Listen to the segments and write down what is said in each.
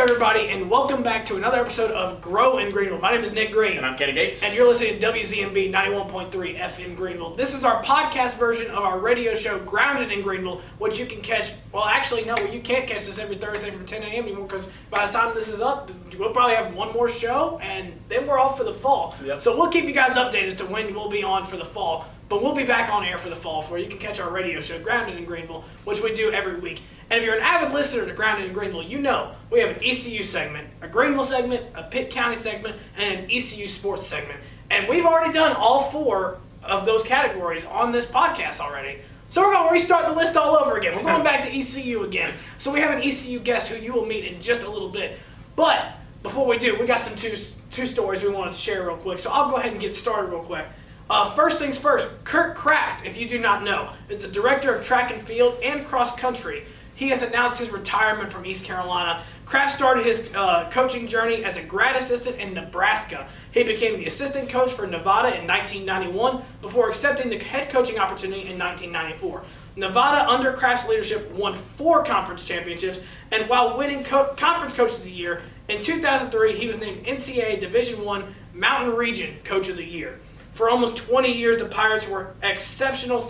everybody, and welcome back to another episode of GRO in Greenville. My name is Nick Green. And I'm Kenny Gates. And you're listening to WZMB 91.3 FM Greenville. This is our podcast version of our radio show, Grounded in Greenville, which you can catch, well, actually, no, you can't catch this every Thursday from 10 a.m. anymore, because by the time this is up, we'll probably have one more show, and then we're off for the fall. Yep. So we'll keep you guys updated as to when we'll be on for the fall. But we'll be back on air for the fall, where you can catch our radio show, Grounded in Greenville, which we do every week. And if you're an avid listener to Grounded in Greenville, you know we have an ECU segment, a Greenville segment, a Pitt County segment, and an ECU sports segment. And we've already done all four of those categories on this podcast already. So we're going to restart the list all over again. We're going back to ECU again. So we have an ECU guest who you will meet in just a little bit. But before we do, we got some two stories we wanted to share real quick. So I'll go ahead and get started real quick. First things first, Kirk Kraft, if you do not know, is the director of track and field and cross country. He has announced his retirement from East Carolina. Kraft started his coaching journey as a grad assistant in Nebraska. He became the assistant coach for Nevada in 1991 before accepting the head coaching opportunity in 1994. Nevada, under Kraft's leadership, won 4 conference championships, and while winning Conference Coach of the Year, in 2003 he was named NCAA Division I Mountain Region Coach of the Year. For almost 20 years, the Pirates were exceptionally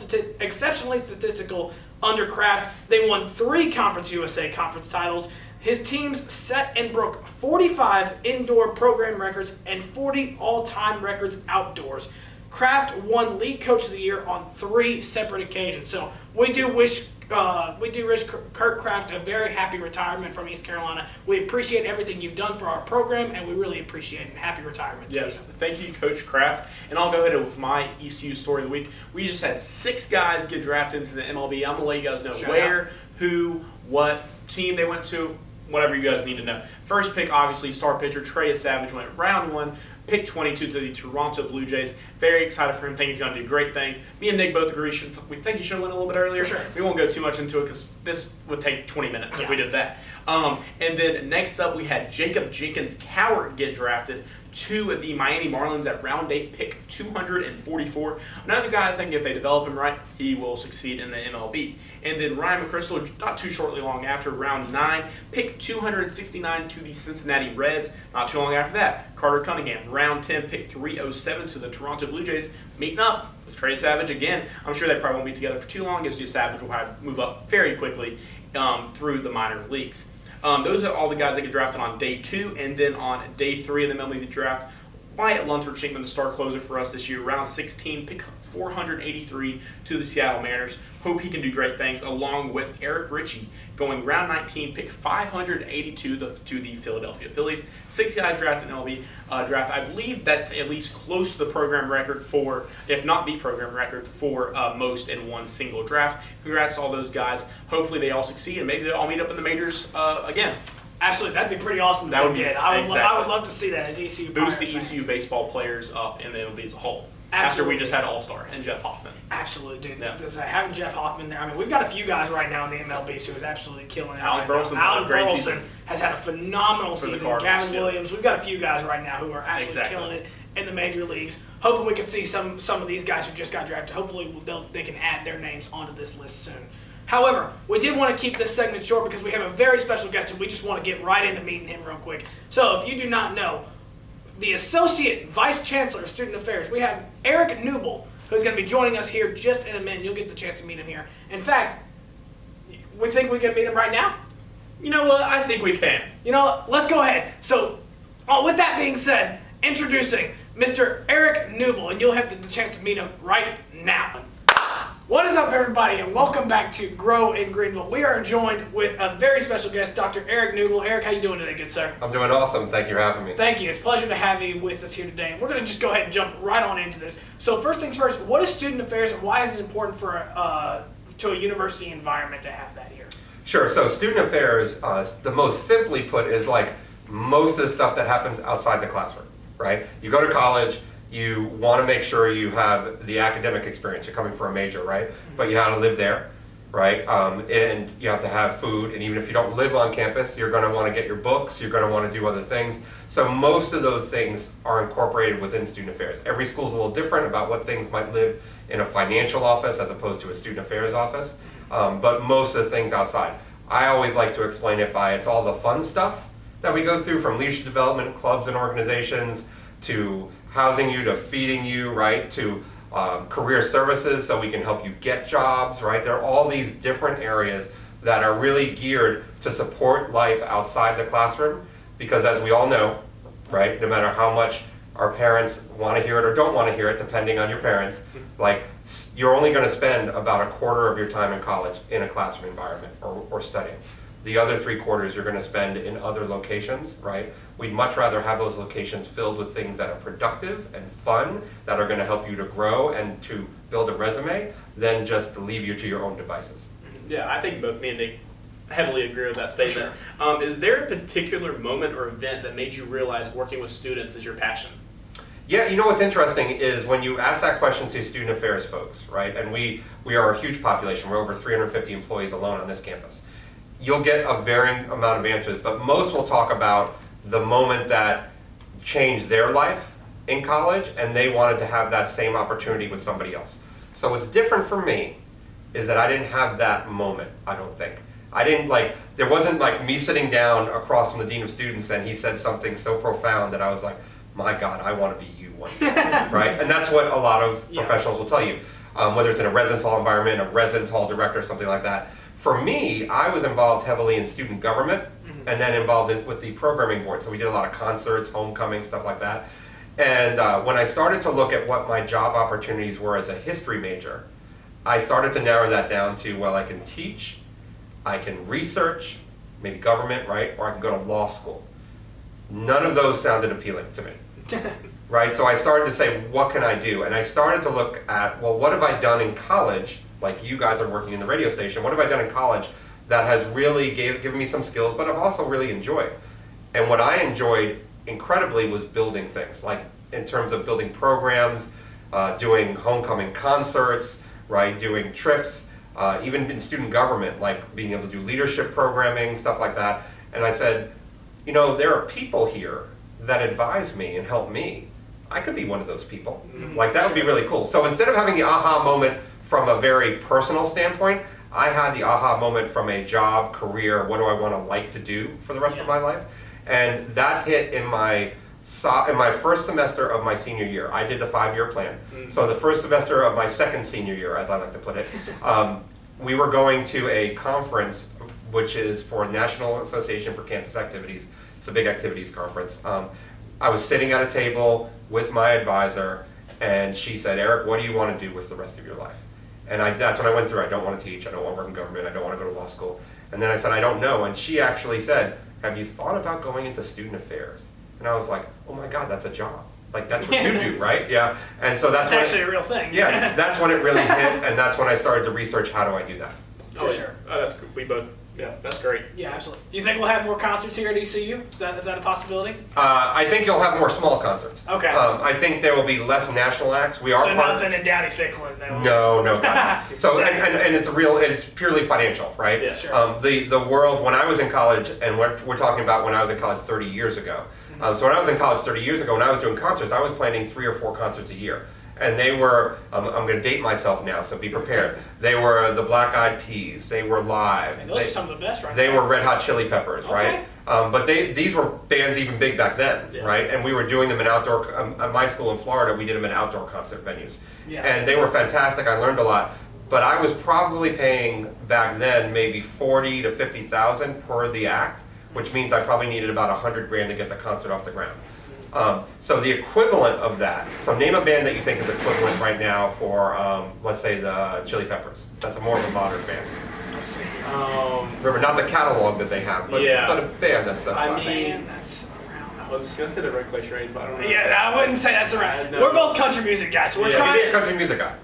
statistical under Kraft. They won 3 Conference USA conference titles. His teams set and broke 45 indoor program records and 40 all-time records outdoors. Kraft won League Coach of the Year on 3 separate occasions. So we do wish Kirk Kraft a very happy retirement from East Carolina. We appreciate everything you've done for our program, and we really appreciate it. Happy retirement. Yes, thank you, Coach Kraft. And I'll go ahead with my ECU story of the week. We just had 6 guys get drafted into the MLB. I'm going to let you guys know where, who, what team they went to, whatever you guys need to know. First pick, obviously, star pitcher Trey Savage went round 1. Pick 22 to the Toronto Blue Jays. Very excited for him. Think he's going to do great things. Me and Nick both agree. We think he should have went a little bit earlier. For sure. We won't go too much into it because this would take 20 minutes if we did that. And then next up, we had Jacob Jenkins Cowart get drafted to the Miami Marlins at round 8, pick 244. Another guy, I think if they develop him right, he will succeed in the MLB. And then Ryan McChrystal, not too shortly long after, round 9, pick 269 to the Cincinnati Reds. Not too long after that, Carter Cunningham, round 10, pick 307 to the Toronto Blue Jays, meeting up with Trey Savage again. I'm sure they probably won't be together for too long, because Savage will probably move up very quickly through the minor leagues. Those are all the guys that get drafted on day 2, and then on day 3 of the MLB draft, Wyatt Lunsford-Chinkman, the star closer for us this year, round 16, pick 483 to the Seattle Mariners. Hope he can do great things, along with Eric Ritchie, going round 19, pick 582 to the Philadelphia Phillies. 6 guys drafted in MLB draft. I believe that's at least close to the program record for, if not the program record, for most in one single draft. Congrats to all those guys. Hopefully they all succeed, and maybe they'll all meet up in the majors again. Absolutely, that'd be pretty awesome if they did. I would love to see that as ECU. Boost the ECU baseball players up in the MLB as a whole. Absolutely. After we just had All-Star and Jeff Hoffman. Absolutely, dude. Yeah. Having Jeff Hoffman there, I mean, we've got a few guys right now in the MLB who is absolutely killing it. Alec Burleson has had a phenomenal season. Gavin Williams. We've got a few guys right now who are absolutely killing it in the major leagues. Hoping we can see some of these guys who just got drafted. Hopefully they can add their names onto this list soon. However, we did want to keep this segment short because we have a very special guest and we just want to get right into meeting him real quick. So if you do not know, the Associate Vice Chancellor of Student Affairs, we have Erik Kneubuehl, who's going to be joining us here just in a minute. You'll get the chance to meet him here. In fact, we think we can meet him right now? You know what? I think we can. You know what? Let's go ahead. So, with that being said, introducing Mr. Erik Kneubuehl, and you'll have the chance to meet him right now. What is up, everybody, and welcome back to GRO in Greenville. We are joined with a very special guest, Dr. Erik Kneubuehl. Erik, how you doing today, good sir? I'm doing awesome. Thank you for having me. Thank you. It's a pleasure to have you with us here today. And we're going to just go ahead and jump right on into this. So first things first, what is student affairs, and why is it important for to a university environment to have that here? Sure. So student affairs, the most simply put, is like most of the stuff that happens outside the classroom, right? You go to college. You want to make sure you have the academic experience. You're coming for a major, right? But you have to live there, right? And you have to have food. And even if you don't live on campus, you're going to want to get your books. You're going to want to do other things. So most of those things are incorporated within student affairs. Every school is a little different about what things might live in a financial office as opposed to a student affairs office. But most of the things outside. I always like to explain it by it's all the fun stuff that we go through, from leadership development clubs and organizations to housing you to feeding you, right, to career services so we can help you get jobs, right? There are all these different areas that are really geared to support life outside the classroom, because as we all know, right, no matter how much our parents want to hear it or don't want to hear it, depending on your parents, like, you're only going to spend about a quarter of your time in college in a classroom environment or studying. The other 3/4 you're going to spend in other locations, right? We'd much rather have those locations filled with things that are productive and fun, that are going to help you to grow and to build a resume, than just to leave you to your own devices. Yeah, I think both me and Nick heavily agree with that statement. Sure. Is there a particular moment or event that made you realize working with students is your passion? Yeah, you know what's interesting is when you ask that question to student affairs folks, right? And we are a huge population. We're over 350 employees alone on this campus. You'll get a varying amount of answers, but most will talk about the moment that changed their life in college, and they wanted to have that same opportunity with somebody else. So what's different for me is that I didn't have that moment, I don't think. I didn't there wasn't like me sitting down across from the Dean of Students and he said something so profound that I was like, my God, I want to be you one day, right? And that's what a lot of professionals will tell you, whether it's in a residence hall environment, a residence hall director, something like that. For me, I was involved heavily in student government and then involved with the programming board. So we did a lot of concerts, homecoming, stuff like that. And when I started to look at what my job opportunities were as a history major, I started to narrow that down to, well, I can teach, I can research, maybe government, right? Or I can go to law school. None of those sounded appealing to me, right? So I started to say, what can I do? And I started to look at, well, what have I done in college? Like you guys are working in the radio station. What have I done in college that has really given me some skills, but I've also really enjoyed? And what I enjoyed incredibly was building things, like in terms of building programs, doing homecoming concerts, right? Doing trips, even in student government, like being able to do leadership programming, stuff like that. And I said, you know, there are people here that advise me and help me. I could be one of those people. Like, that would be really cool. So instead of having the aha moment from a very personal standpoint, I had the aha moment from a job, career, what do I want to like to do for the rest of my life? And that hit in my first semester of my senior year. I did the 5-year plan. So the first semester of my second senior year, as I like to put it, we were going to a conference, which is for National Association for Campus Activities. It's a big activities conference. I was sitting at a table with my advisor, and she said, Eric, what do you want to do with the rest of your life? And that's when I went through, I don't want to teach, I don't want to work in government, I don't want to go to law school. And then I said, I don't know. And she actually said, have you thought about going into student affairs? And I was like, oh my God, that's a job. Like, that's what you do, right? Yeah. And so that's actually a real thing. Yeah, that's when it really hit, and that's when I started to research, how do I do that? For sure. Oh, that's good. We both, yeah, that's great. Yeah, absolutely. Do you think we'll have more concerts here at ECU? Is that a possibility? I think you'll have more small concerts. Okay. I think there will be less national acts. We are So nothing in Downey Ficklin. No. So and it's purely financial, right? Yeah, sure. The world, when I was in college, and we're talking about when I was in college 30 years ago. So when I was in college 30 years ago, when I was doing concerts, I was planning 3 or 4 concerts a year. And they were, I'm going to date myself now, so be prepared. They were the Black Eyed Peas. They were Live. And those are some of the best, right? They were Red Hot Chili Peppers, right? But these were bands even big back then, right? And we were doing them in outdoor, at my school in Florida, we did them in outdoor concert venues. Yeah. And they were fantastic. I learned a lot. But I was probably paying back then maybe $40,000 to $50,000 per the act, which means I probably needed about $100,000 to get the concert off the ground. So the equivalent of that, so name a band that you think is equivalent right now for, let's say, the Chili Peppers. That's more of a modern band. Let's see. Remember, not the catalog that they have, but a band that's that size. Band that's around. I was going to say the Red Clay Trains, but I don't know. Yeah, I wouldn't say that's around. No. We're both country music guys, so we're trying. Be a country music guy.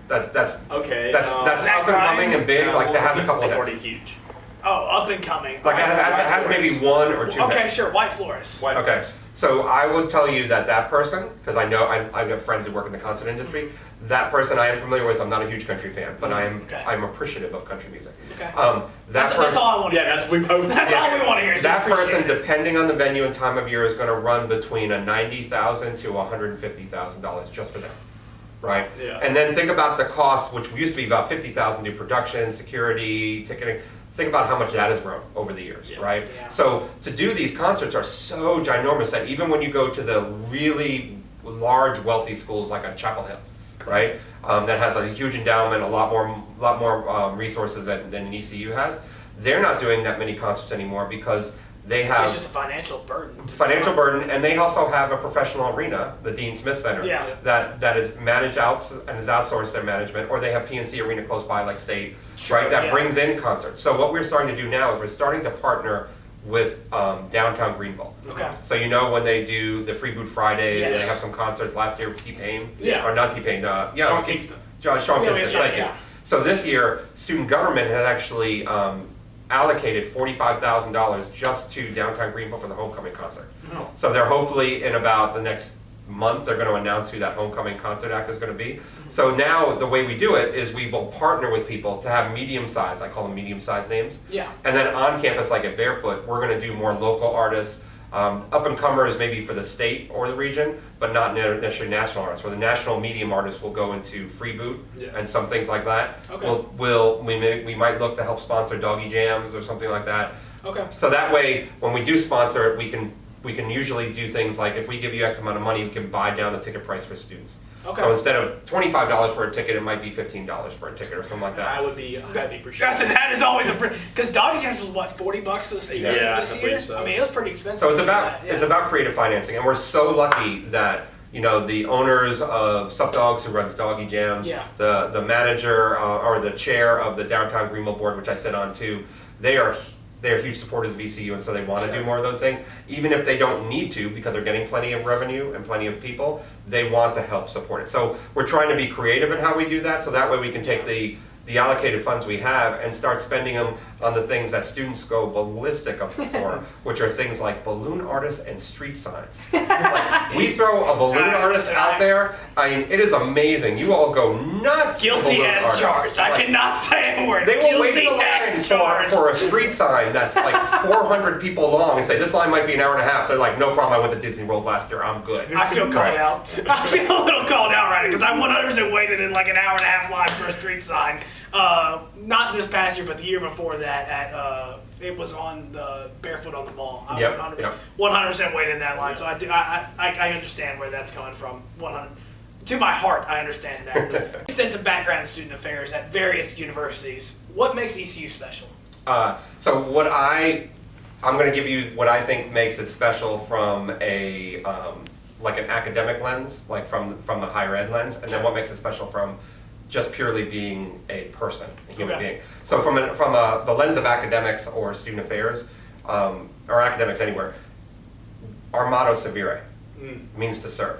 That's okay. That's up and coming and big. Like, that has a couple of It's hits. already huge. Oh, up and coming. Like, it has maybe 1 or 2 Okay, hits. sure. White Florist. Okay, so I would tell you that person, because I know I've got friends who work in the concert industry, that person I am familiar with. I'm not a huge country fan, but I'm appreciative of country music. Okay. That's all I want to hear. Yeah, that's we both. That's all we want to hear. Is That person, it. depending on the venue and time of year, is going to run between a $90,000 to $150,000 just for them, right? Yeah. And then think about the cost, which used to be about $50,000 to production, security, ticketing. Think about how much that has grown over the years, right? Yeah. So to do these concerts are so ginormous that even when you go to the really large, wealthy schools like a Chapel Hill, right, that has a huge endowment, a lot more resources than an ECU has, they're not doing that many concerts anymore because they have It's just a financial burden. and they also have a professional arena, the Dean Smith Center, Yeah. that is managed out and is outsourced their management, or they have PNC Arena close by, like State, Sure, right? That yeah. brings in concerts. So what we're starting to do now is we're starting to partner with downtown Greenville. Okay. So when they do the Free Boot Fridays, Yes. they have some concerts last year with T-Pain, Yeah. or not T-Pain, Sean Kingston. Sean Yeah, Kingston, thank you. yeah. So this year, student government has actually allocated $45,000 just to downtown Greenville for the homecoming concert. Oh. So they're hopefully in about the next month, they're going to announce who that homecoming concert act is going to be. So now the way we do it is we will partner with people to have medium-sized, I call them medium-sized names. Yeah. And then on campus, like at Barefoot, we're going to do more local artists, up-and-comers maybe for the state or the region, but not necessarily national artists, where the national medium artists will go into Free Boot and some things like that. Okay. We might look to help sponsor doggy jams or something like that. Okay. So that way, when we do sponsor it, we can usually do things like if we give you X amount of money, we can buy down the ticket price for students. Okay. So instead of $25 for a ticket, it might be $15 for a ticket or something like that. I would be highly appreciative. That is always because Doggy Jams was what, $40 for the student Yeah, this I year? believe so. I mean, it was pretty expensive. So it's to do about that, yeah. it's about creative financing, and we're so lucky that the owners of Sup Dogs, who runs Doggy Jams, Yeah. the manager or the chair of the Downtown Greenville board, which I sit on too, they're huge supporters of VCU, and so they want to do more of those things, even if they don't need to because they're getting plenty of revenue and plenty of people. They want to help support it. So we're trying to be creative in how we do that, so that way we can take the allocated funds we have and start spending them on the things that students go ballistic for, which are things like balloon artists and street signs. Like, we throw a balloon artist out there, I mean, it is amazing. You all go nuts. for Guilty balloon as artists. charged. I Like, cannot say a word. they will wait in Guilty the line as charged. for a street sign that's like 400 people long and say, this line might be an hour and a half. They're like, no problem, I went to Disney World last year, I'm good. I feel called Right. out. I feel a little called out right now because I 100% waited in like an hour and a half line for a street sign. Not this past year, but the year before that at it was on the Barefoot on the Mall. I Yep, 100% waited in that line. So I understand where that's coming from. 100 to my heart, I understand that. Extensive background in student affairs at various universities. What makes ECU special? So I'm going to give you what I think makes it special from a like an academic lens, like from the higher ed lens, and then what makes it special from just purely being a person, a human Okay. being. So from the lens of academics or student affairs, or academics anywhere, our motto Severe means to serve.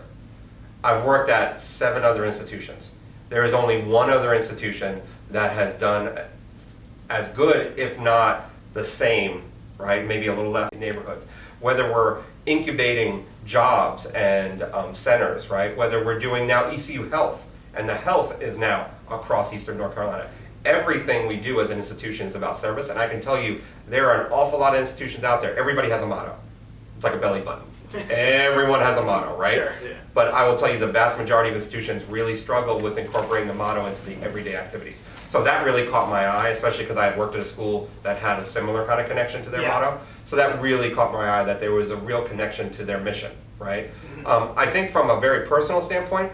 I've worked at 7 other institutions. There is only one other institution that has done as good, if not the same, right? Maybe a little less in neighborhoods. Whether we're incubating jobs and centers, right? Whether we're doing now ECU Health, and the health is now across Eastern North Carolina. Everything we do as an institution is about service, and I can tell you there are an awful lot of institutions out there. Everybody has a motto. It's like a belly button. Everyone has a motto, right? Sure, yeah. But I will tell you the vast majority of institutions really struggle with incorporating the motto into the everyday activities. So that really caught my eye, especially because I had worked at a school that had a similar kind of connection to their Yeah. motto. So that really caught my eye, that there was a real connection to their mission, right? I think from a very personal standpoint,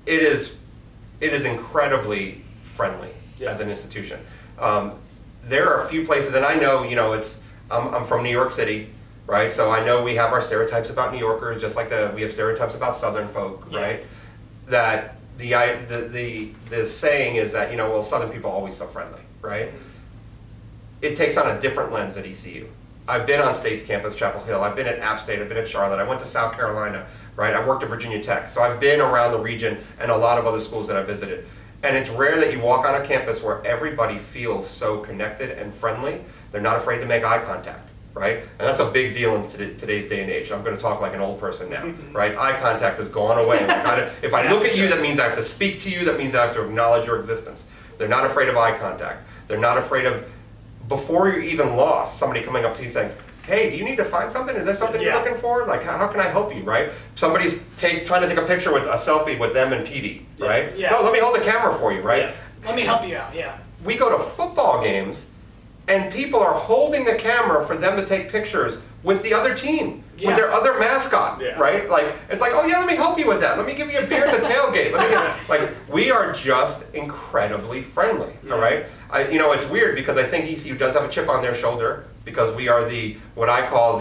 it is incredibly friendly as an institution. There are a few places, and I know, I'm from New York City, right? So I know we have our stereotypes about New Yorkers, just like we have stereotypes about Southern folk, Yeah. right? That the saying is that, well, Southern people are always so friendly, right? It takes on a different lens at ECU. I've been on State's campus, Chapel Hill. I've been at App State. I've been at Charlotte. I went to South Carolina, right? I worked at Virginia Tech. So I've been around the region and a lot of other schools that I visited. And it's rare that you walk on a campus where everybody feels so connected and friendly. They're not afraid to make eye contact, right? And that's a big deal in today's day and age. I'm going to talk like an old person now, right? Eye contact has gone away. If I look at you, that means I have to speak to you. That means I have to acknowledge your existence. They're not afraid of eye contact. They're not afraid of, before you're even lost, somebody coming up to you saying, hey, do you need to find something? Is there something you're looking for? Like, how can I help you, right? Somebody's trying to take a picture with a selfie with them and PD, right? Yeah. No, let me hold the camera for you, right? Yeah. Let me help you out, yeah. We go to football games, and people are holding the camera for them to take pictures with the other team, with their other mascot, right? Like, it's like, oh yeah, let me help you with that. Let me give you a beer at the tailgate. Like, we are just incredibly friendly, all right? It's weird because I think ECU does have a chip on their shoulder because we are what I call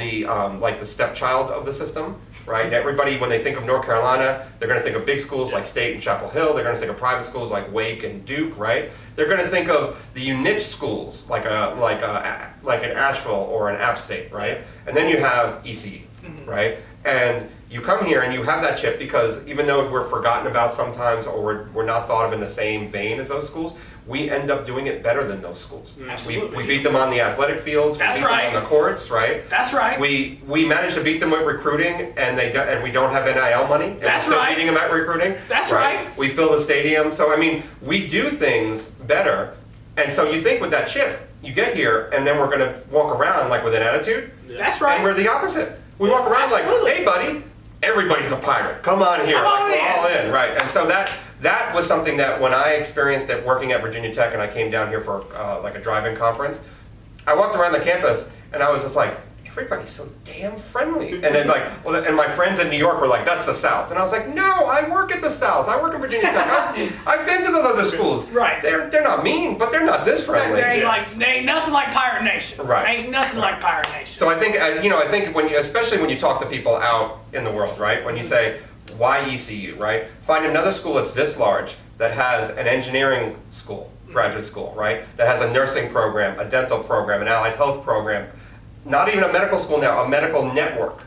like the stepchild of the system, right? Everybody, when they think of North Carolina, they're going to think of big schools like State and Chapel Hill. They're going to think of private schools like Wake and Duke, right? They're going to think of the niche schools like an Asheville or an App State, right? And then you have ECU, right? And you come here and you have that chip because even though we're forgotten about sometimes or we're not thought of in the same vein as those schools, we end up doing it better than those schools. Absolutely. We beat them on the athletic fields. That's we beat right. them on the courts, right? That's right. We managed to beat them with recruiting, and we don't have NIL money. And That's we're still right. beating them at recruiting. That's right. We fill the stadium. So I mean, we do things better. And so you think with that chip, you get here, and then we're going to walk around like with an attitude. That's right. And we're the opposite. We walk around Absolutely. like, hey, buddy, everybody's a pirate. Come on here. Come on we're in. all in, right? And so that was something that when I experienced it working at Virginia Tech and I came down here for like a drive-in conference, I walked around the campus and I was just like, everybody's so damn friendly. And then and my friends in New York were like, that's the South. And I was like, no, I work at the South. I work at Virginia Tech. I've been to those other schools. Right. They're not mean, but they're not this friendly. They ain't nothing like Pirate Nation. Right. Ain't nothing like Pirate Nation. So I think, especially when you talk to people out in the world, right? When you say, why ECU, right? Find another school that's this large that has an engineering school, graduate school, right? That has a nursing program, a dental program, an allied health program, not even a medical school now, a medical network,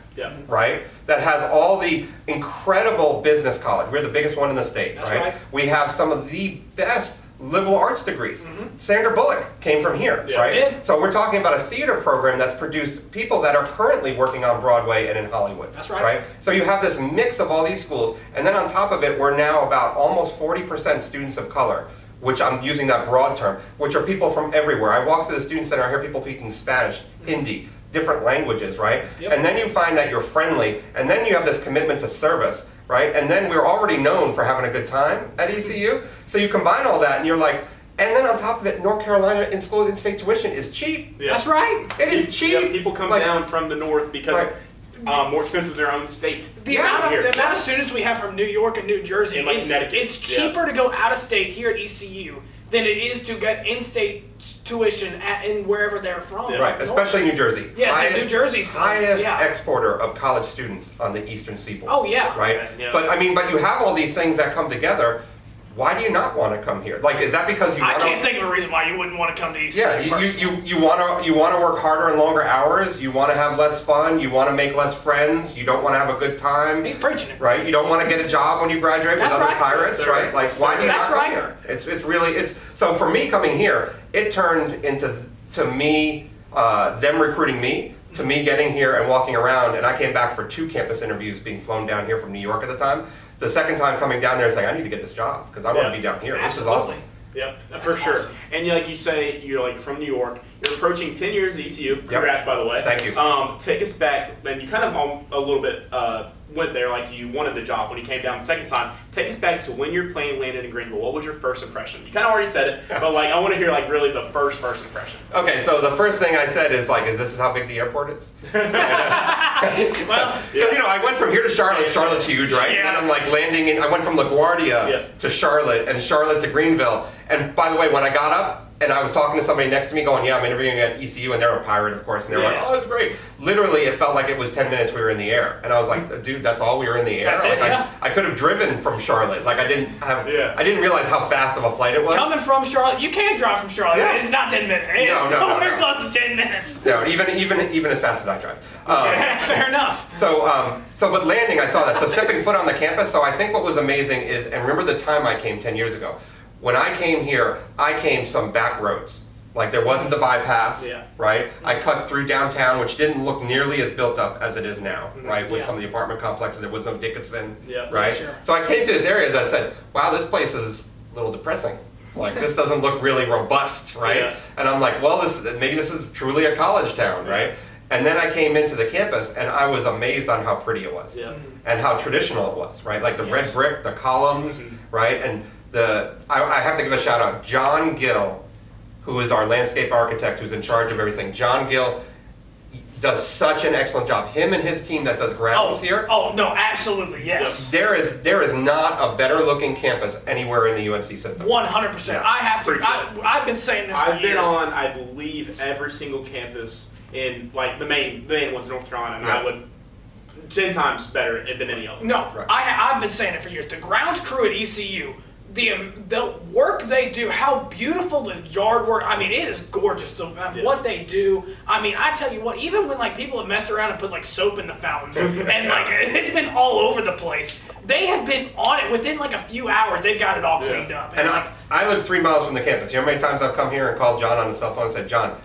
right? That has all the incredible business college. We're the biggest one in the state, right? We have some of the best liberal arts degrees. Sandra Bullock came from here, right? So we're talking about a theater program that's produced people that are currently working on Broadway and in Hollywood. That's right. So you have this mix of all these schools, and then on top of it, we're now about almost 40% students of color, which I'm using that broad term, which are people from everywhere. I walk through the student center, I hear people speaking Spanish, Hindi, different languages, right? And then you find that you're friendly, and then you have this commitment to service, right? And then we're already known for having a good time at ECU. So you combine all that and you're like, and then on top of it, North Carolina in-state tuition is cheap. That's right. It is cheap. Yeah, people come down from the north because it's more expensive in their own state. The amount of students we have from New York and New Jersey, And like Connecticut. it's cheaper to go out of state here at ECU than it is to get in-state tuition in wherever they're from. Right, especially New Jersey. Yes, New Jersey's highest exporter of college students on the eastern seaboard. Oh yeah. Right? But you have all these things that come together. Why do you not want to come here? Like, is that because you I can't think of a reason why you wouldn't want to come to ECU. Yeah, you want to work harder and longer hours. You want to have less fun. You want to make less friends. You don't want to have a good time. He's preaching it. Right? You don't want to get a job when you graduate with other pirates, Yes, right? Like, why do you not come here? It's so for me coming here, it turned into me them recruiting me. To me getting here and walking around, and I came back for 2 campus interviews being flown down here from New York at the time. The second time coming down there, it's like, I need to get this job because I want to be down here. Absolutely. This is awesome. Yep, for sure. Awesome. And like you say, you're from New York. You're approaching 10 years at ECU. Congrats, by the way. Thank you. Take us back, and you kind of a little bit went there like you wanted the job when you came down the second time. Take us back to when your plane landed in Greenville. What was your first impression? You kind of already said it, but I want to hear really the first impression. Okay, so the first thing I said is is this how big the airport is? Well, because I went from here to Charlotte. Charlotte's huge, right? And then I'm landing in. I went from LaGuardia to Charlotte, and Charlotte to Greenville. And by the way, when I got up and I was talking to somebody next to me, going, "Yeah, I'm interviewing at ECU," and they're a pirate, of course, and they're like, "Oh, it's great." Literally, it felt like it was 10 minutes we were in the air, and I was like, "Dude, that's all we were in the air." That's it, I could have driven from Charlotte. I didn't realize how fast of a flight it was. coming from Charlotte, you can drive from Charlotte. Yeah. It's not 10 minutes. It's nowhere close to 10 minutes. No, even as fast as I drive. Fair enough. But landing, I saw that. So stepping foot on the campus. So I think what was amazing is, and remember the time I came 10 years ago. When I came here, I came some back roads. There wasn't the bypass, right? I cut through downtown, which didn't look nearly as built up as it is now, right? With some of the apartment complexes, there was no Dickinson, right? Sure. So I came to this area that I said, wow, this place is a little depressing. This doesn't look really robust, right? Yeah. And I'm like, well, maybe this is truly a college town, right? And then I came into the campus and I was amazed on how pretty it was and how traditional it was, right? The red brick, the columns, right? And I have to give a shout out. John Gill who is our landscape architect, who's in charge of everything. John Gill does such an excellent job. Him and his team that does grounds here. Oh, no, absolutely, yes. There is not a better looking campus anywhere in the UNC system. 100%. Yeah. I have to. Pretty true. I've been saying this for I've been years. on, I believe, every single campus in like the main ones in North Carolina, and Yeah. I would 10 times better than any of them. No, Right. I've been saying it for years. The grounds crew at ECU, the work they do, how beautiful the yard work. I mean, it is gorgeous. What they do. I mean, I tell you what. Even when like people have messed around and put like soap in the fountains, and like it's been all over the place. They have been on it within like a few hours. They've got it all cleaned up. And like, I live 3 miles from the campus. You know how many times I've come here and called John on the cell phone and said, John,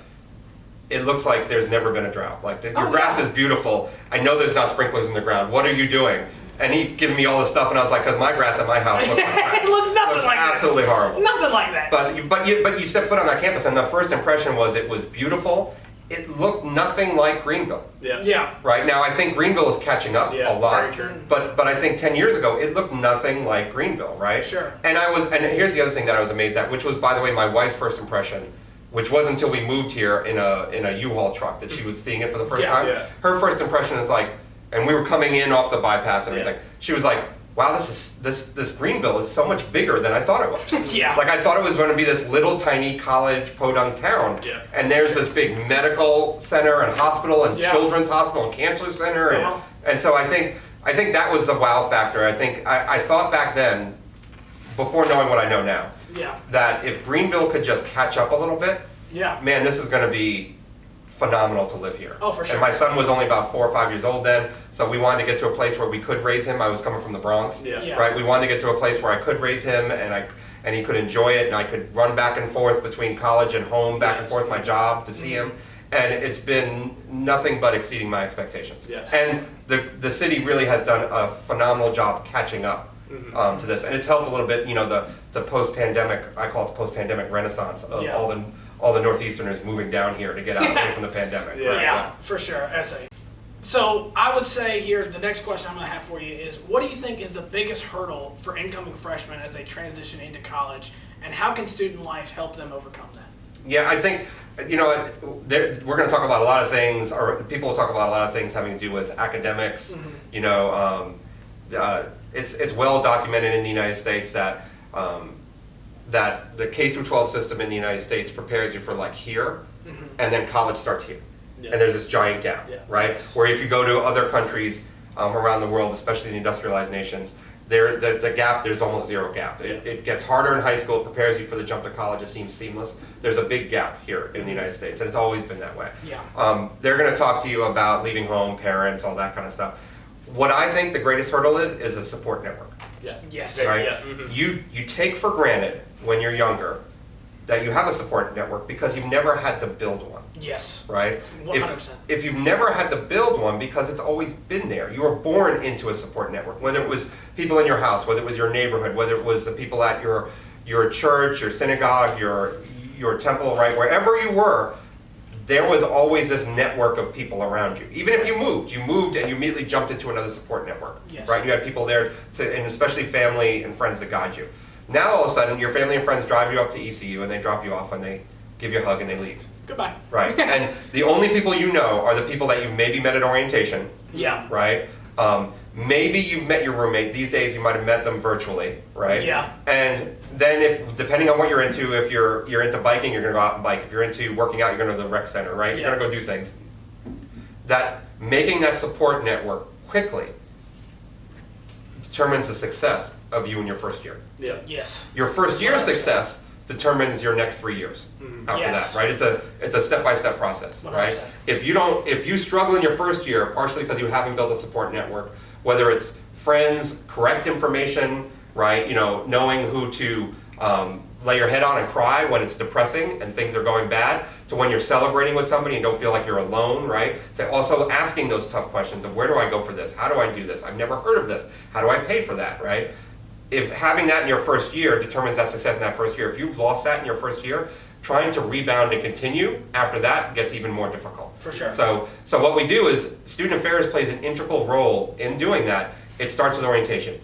it looks like there's never been a drought. Like your grass is beautiful. I know there's not sprinklers in the ground. What are you doing? And he'd given me all this stuff, and I was like, because my grass at my house looks like crap. it looks nothing like that. Absolutely horrible. Nothing like that. But you step foot on that campus, and the first impression was it was beautiful. It looked nothing like Greenville. Yeah. Right now, I think Greenville is catching up a lot. very true. But I think 10 years ago, it looked nothing like Greenville, right? Sure. And here's the other thing that I was amazed at, which was, by the way, my wife's first impression, which wasn't until we moved here in a U-Haul truck that she was seeing it for the first time. Yeah. Her first impression is like, and we were coming in off the bypass and everything. She was like, wow, this Greenville is so much bigger than I thought it was. Yeah. Like I thought it was going to be this little tiny college podunk town. Yeah. And there's this big medical center and hospital and Yeah. children's hospital and cancer center. Uh-huh. And so I think that was the wow factor. I think I thought back then, before knowing what I know now, Yeah. that if Greenville could just catch up a little bit, Yeah. man, this is going to be phenomenal to live here. Oh, for sure. And my son was only about 4 or 5 years old then, so we wanted to get to a place where we could raise him. I was coming from the Bronx, Yeah. right? We wanted to get to a place where I could raise him and he could enjoy it, and I could run back and forth between college and home, back and Yes. forth my job to see him. And it's been nothing but exceeding my expectations. Yes. And the city really has done a phenomenal job catching up to this, and it's helped a little bit. You know, the post-pandemic, I call it the post-pandemic renaissance of Yeah. all the Northeasterners moving down here to get out away from the pandemic. Yeah. right? Yeah, for sure. Essay. So I would say here, the next question I'm going to have for you is, what do you think is the biggest hurdle for incoming freshmen as they transition into college, and how can student life help them overcome that? Yeah, I think, you know, we're going to talk about a lot of things, or people will talk about a lot of things having to do with academics. You know, it's well documented in the United States that that the K through 12 system in the United States prepares you for like here, and then college starts here. Yeah. And there's this giant gap, Yeah. right? Yes. Where if you go to other countries around the world, especially the industrialized nations, the gap, there's almost zero gap. It gets harder in high school, it prepares you for the jump to college, it seems seamless. There's a big gap here in the United States, and it's always been that way. Yeah. They're going to talk to you about leaving home, parents, all that kind of stuff. What I think the greatest hurdle is a support network. Yeah. Yes. Right? Yeah. Mhm. You take for granted when you're younger that you have a support network because you've never had to build one. Yes. Right? 100%. If you've never had to build one because it's always been there, you were born into a support network, whether it was people in your house, whether it was your neighborhood, whether it was the people at your church, your synagogue, your temple, right? Wherever you were, there was always this network of people around you. Even if you moved and you immediately jumped into another support network, Yes. right? You had people there, and especially family and friends that guide you. Now all of a sudden, your family and friends drive you up to ECU and they drop you off and they give you a hug and they leave. Goodbye. Right, and the only people you know are the people that you maybe met at orientation, Yeah. right? Maybe you've met your roommate. These days you might have met them virtually, right? Yeah. And then if, depending on what you're into, if you're into biking, you're gonna go out and bike. If you're into working out, you're gonna go to the rec center, right? You're Yeah. gonna go do things. That making that support network quickly determines the success of you in your first year. Yeah. Yes. Your first year's 100%. success determines your next 3 years after Yes. that, right? It's a step-by-step process, right? 100%. If you struggle in your first year, partially because you haven't built a support network, whether it's friends, correct information, right? You know, knowing who to lay your head on and cry when it's depressing and things are going bad, to when you're celebrating with somebody and don't feel like you're alone, right? To also asking those tough questions of where do I go for this? How do I do this? I've never heard of this. How do I pay for that, right? If having that in your first year determines that success in that first year, if you've lost that in your first year, trying to rebound and continue after that gets even more difficult. For sure. So what we do is Student Affairs plays an integral role in doing that. It starts with orientation.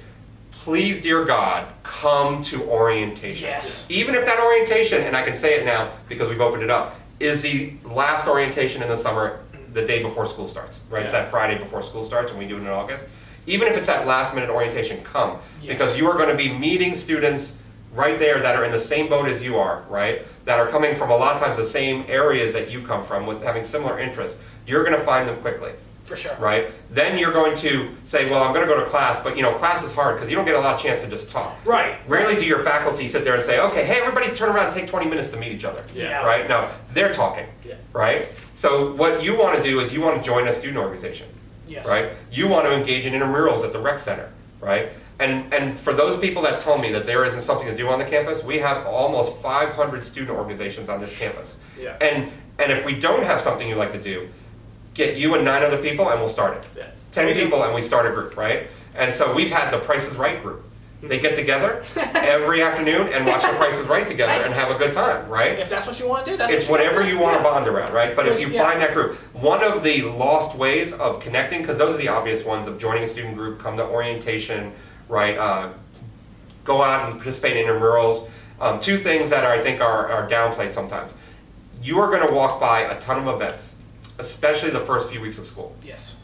please, dear God, come to orientation. Yes. Even if that orientation, and I can say it now because we've opened it up, is the last orientation in the summer, the day before school starts, right? It's that Friday before school starts, and we do it in August. Even if it's that last minute orientation, come. Yes. Because you are going to be meeting students right there that are in the same boat as you are, right? That are coming from a lot of times the same areas that you come from, with having similar interests. You're going to find them quickly. For sure. Right? Then you're going to say, well, I'm going to go to class, but class is hard because you don't get a lot of chance to just talk. Right. Rarely do your faculty sit there and say, okay, hey, everybody turn around and take 20 minutes to meet each other. Yeah. Right? No, they're talking. Yeah. Right? So what you want to do is you want to join a student organization. Yes. Right? You want to engage in intramurals at the rec center. Right? And for those people that told me that there isn't something to do on the campus, we have almost 500 student organizations on this campus. Yeah. And if we don't have something you like to do, get you and 9 other people and we'll start it. Yeah. 10 people and we start a group, right? And so we've had the Price is Right group. They get together every afternoon and watch the Price is Right together and have a good time, right? If that's what you want to do, that's It's what whatever you want to Yeah. bond around, right? But if you Yeah. find that group, one of the lost ways of connecting, because those are the obvious ones of joining a student group, come to orientation, right? Go out and participate in intramurals. 2 things that I think are downplayed sometimes. You are going to walk by a ton of events, especially the first few weeks of school. Yes.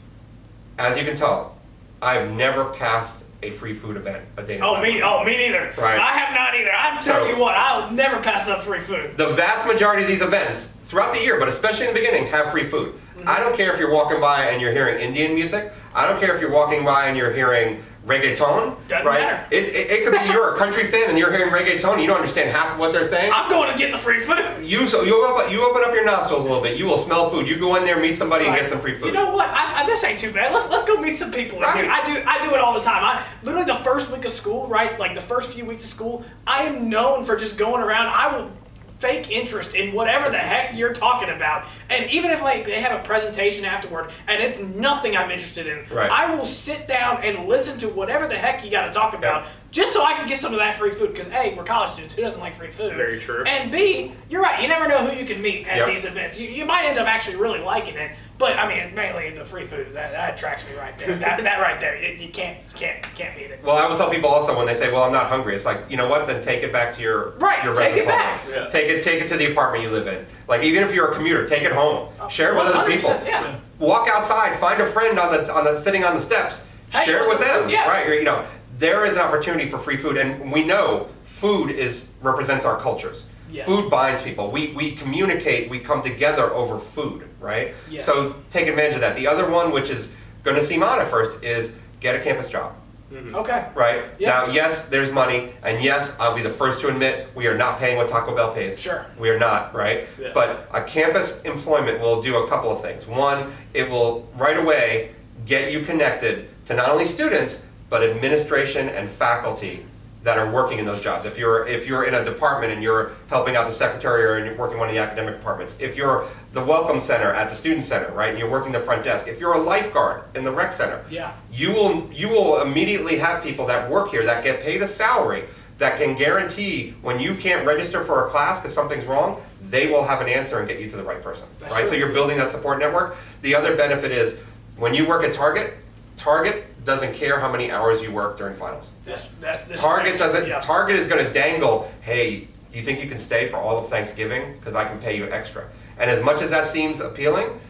As you can tell, I've never passed a free food event a day in my life. Me neither. Right. I have not either. I'm telling you what, I'll never pass up free food. The vast majority of these events throughout the year, but especially in the beginning, have free food. I don't care if you're walking by and you're hearing Indian music. I don't care if you're walking by and you're hearing reggaeton. Doesn't right? matter. It could be you're a country fan and you're hearing reggaeton. You don't understand half of what they're saying. I'm going to get the free food. You open up your nostrils a little bit. You will smell food. You go in there, meet somebody, and get some free food. You know what? This ain't too bad. Let's go meet some people in here. I do it all the time. I literally the first week of school, right? Like the first few weeks of school, I am known for just going around. I will fake interest in whatever the heck you're talking about, and even if like they have a presentation afterward and it's nothing I'm interested in, Right. I will sit down and listen to whatever the heck you got to talk about, just so I can get some of that free food. Because A, we're college students. Who doesn't like free food? Very true. And B, you're right. You never know who you can meet at Yep. these events. You might end up actually really liking it. But I mean, mainly the free food that attracts me right there. that right there, you can't beat it. Well, I will tell people also when they say, "Well, I'm not hungry." It's like, you know what? Then take it back to your Right, your take residence it home. back. Yeah. Take it to the apartment you live in. Like even if you're a commuter, take it home. Share it with other people. 100%, yeah. Walk outside. Find a friend on the sitting on the steps. Hey, Share it with what's up? them. Yeah. Right? There is an opportunity for free food, and we know food represents our cultures. Yes. Food binds people. We communicate. We come together over food. Right? Yes. So take advantage of that. The other one, which is going to seem odd at first, is get a campus job. Okay. Right? Yeah. Now, yes, there's money, and yes, I'll be the first to admit we are not paying what Taco Bell pays. Sure. We are not, right? Yeah. But a campus employment will do a couple of things. One, it will right away get you connected to not only students, but administration and faculty that are working in those jobs. If you're in a department and you're helping out the secretary or you're working one of the academic departments, if you're the welcome center at the student center, right, and you're working the front desk, if you're a lifeguard in the rec center, Yeah. you will immediately have people that work here that get paid a salary that can guarantee when you can't register for a class because something's wrong, they will have an answer and get you to the right person, That's right? true. So you're building that support network. The other benefit is when you work at Target doesn't care how many hours you work during finals. This Target doesn't. Yeah. Target is going to dangle. Hey, do you think you can stay for all of Thanksgiving? Because I can pay you extra. And as much as that seems appealing,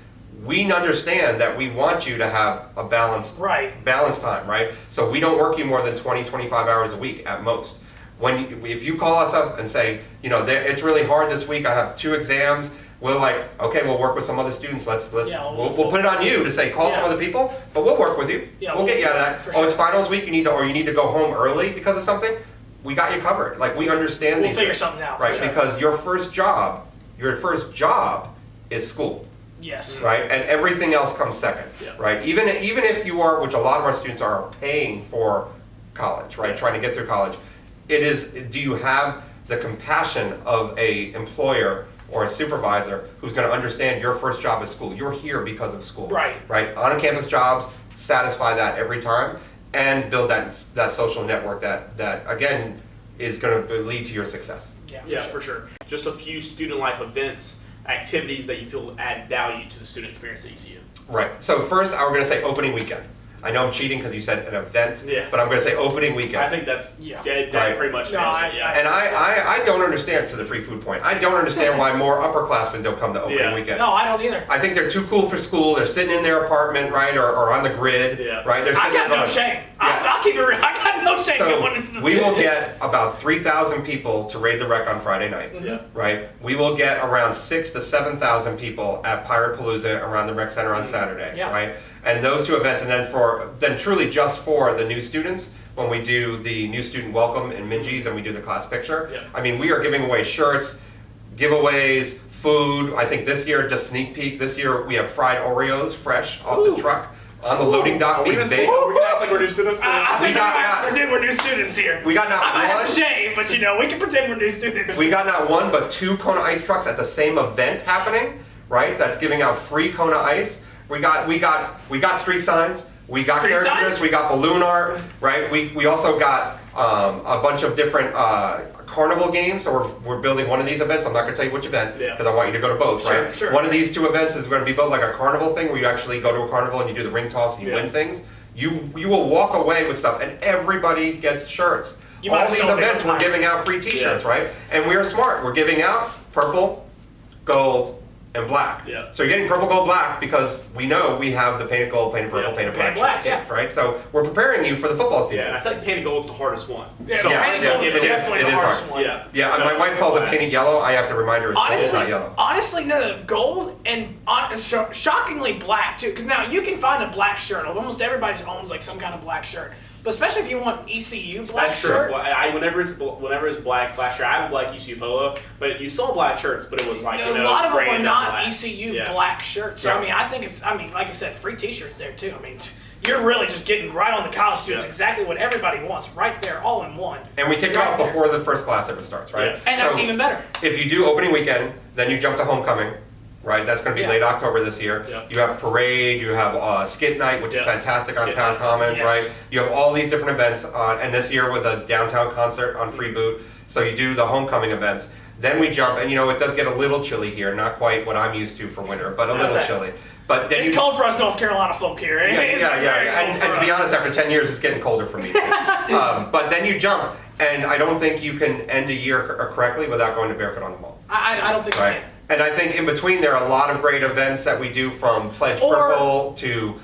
we understand that we want you to have a balanced time, right? So we don't work you more than 20, 25 hours a week at most. If you call us up and say, it's really hard this week. I have 2 exams. We're like, okay, we'll work with some other students. We'll put it on you to say call some other people, but we'll work with you. Yeah, we'll get you out of that. for Oh, it's sure. finals week. You need to go home early because of something. We got you covered. Like we understand We'll these figure things, something out, for right? sure. Because your first job is school, Yes. right? And everything else comes second, Yeah. right? Even if you are, which a lot of our students are paying for college, right? Trying to get through college. Do you have the compassion of a employer or a supervisor who's going to understand your first job is school? You're here because of school. Right. Right? On-campus jobs satisfy that every time and build that social network that again is going to lead to your success. Yeah, for sure. Just a few student life events, activities that you feel add value to the student experience at ECU. Right. So first, we're going to say opening weekend. I know I'm cheating because you said an event, Yeah. but I'm going to say opening weekend. I think that's Yeah. that Right. pretty much No, nails I- it. Yeah. And I don't understand, to the free food point, I don't understand why more upperclassmen don't come to opening Yeah. weekend. No, I don't either. I think they're too cool for school. They're sitting in their apartment, right, or on the grid, Yeah. right? They're I sitting got there no going, shame. Yeah. I'll keep it real. I got no shame going into So the we will get about 3,000 people to raid the wreck on Friday night, Yeah. right? We will get around 6,000 to 7,000 people at Pirate Palooza around the rec center on Saturday, Yeah. right? And those two events, and then truly just for the new students, when we do the new student welcome in Minji's and we do the class picture. Yeah. I mean, we are giving away shirts, giveaways, food. I think this year, just sneak peek, this year we have fried Oreos fresh off Ooh. the truck on the loading dock Are we being gonna baked. act like we're new students? I think We got we might not- pretend we're new students here. We got not I might have one. to shave, but we can pretend we're new students. We got not one but two Kona Ice trucks at the same event happening, right? That's giving out free Kona Ice. We got street signs. We got Street character signs? lists, we got balloon art, right? We also got a bunch of different carnival games. So we're building one of these events. I'm not going to tell you which event Yeah. because I want you to go to both, Sure, right? sure. One of these two events is going to be built like a carnival thing where you actually go to a carnival and you do the ring toss and you Yeah. win things. You will walk away with stuff and everybody gets shirts. You might All have these sold events it we're once. giving out free t-shirts, Yeah. right? And we're smart. We're giving out purple, gold, and black. Yeah. So you're getting purple, gold, black because we know we have the painted gold, painted purple, Yeah. painted Painted black, black, shirts, right? So we're preparing you for the football season. Yeah, and I feel like painted gold's the hardest one. Yeah, So, Yeah, painted yeah, gold is it is- definitely it the is hardest hard. one. Yeah. Yeah, So, my wife calls it black. painted yellow. I have to remind her it's gold, it's not yellow. Honestly, no, gold and shockingly black too. Because now you can find a black shirt. Almost everybody owns like some kind of black shirt. But especially if you want ECU black That's true. shirt. Well, whenever it's black shirt, I have a black ECU polo, but you saw black shirts, but it was like A lot of them gray were and not black. ECU Yeah. black shirts. So Yeah. I mean, I think it's. I mean, like I said, free T-shirts there too. I mean, you're really just getting right on the college students Yeah. exactly what everybody wants, right there, all in one. And we kick Right off there. before the first class ever starts, right? Yeah. And that's So even better. if you do opening weekend, then you jump to homecoming, right? That's going to be Yeah. late October this year. Yeah. You have parade, you have skit night, which is Yeah. fantastic on Skit Town night. Commons, Yes. right? You have all these different events, and this year was a downtown concert on Free Boot. So you do the homecoming events. Then we jump, and it does get a little chilly here, not quite what I'm used to for winter, but a little That's it. chilly. But then It's you cold for us North Carolina folk here. yeah, It's yeah, very yeah. cold And for to be us. honest, after 10 years, it's getting colder for me. Too. But then you jump, and I don't think you can end a year correctly without going to Barefoot on the Mall. I don't think you Right. can. And I think in between there are a lot of great events that we do, from Pledge Or- Purple to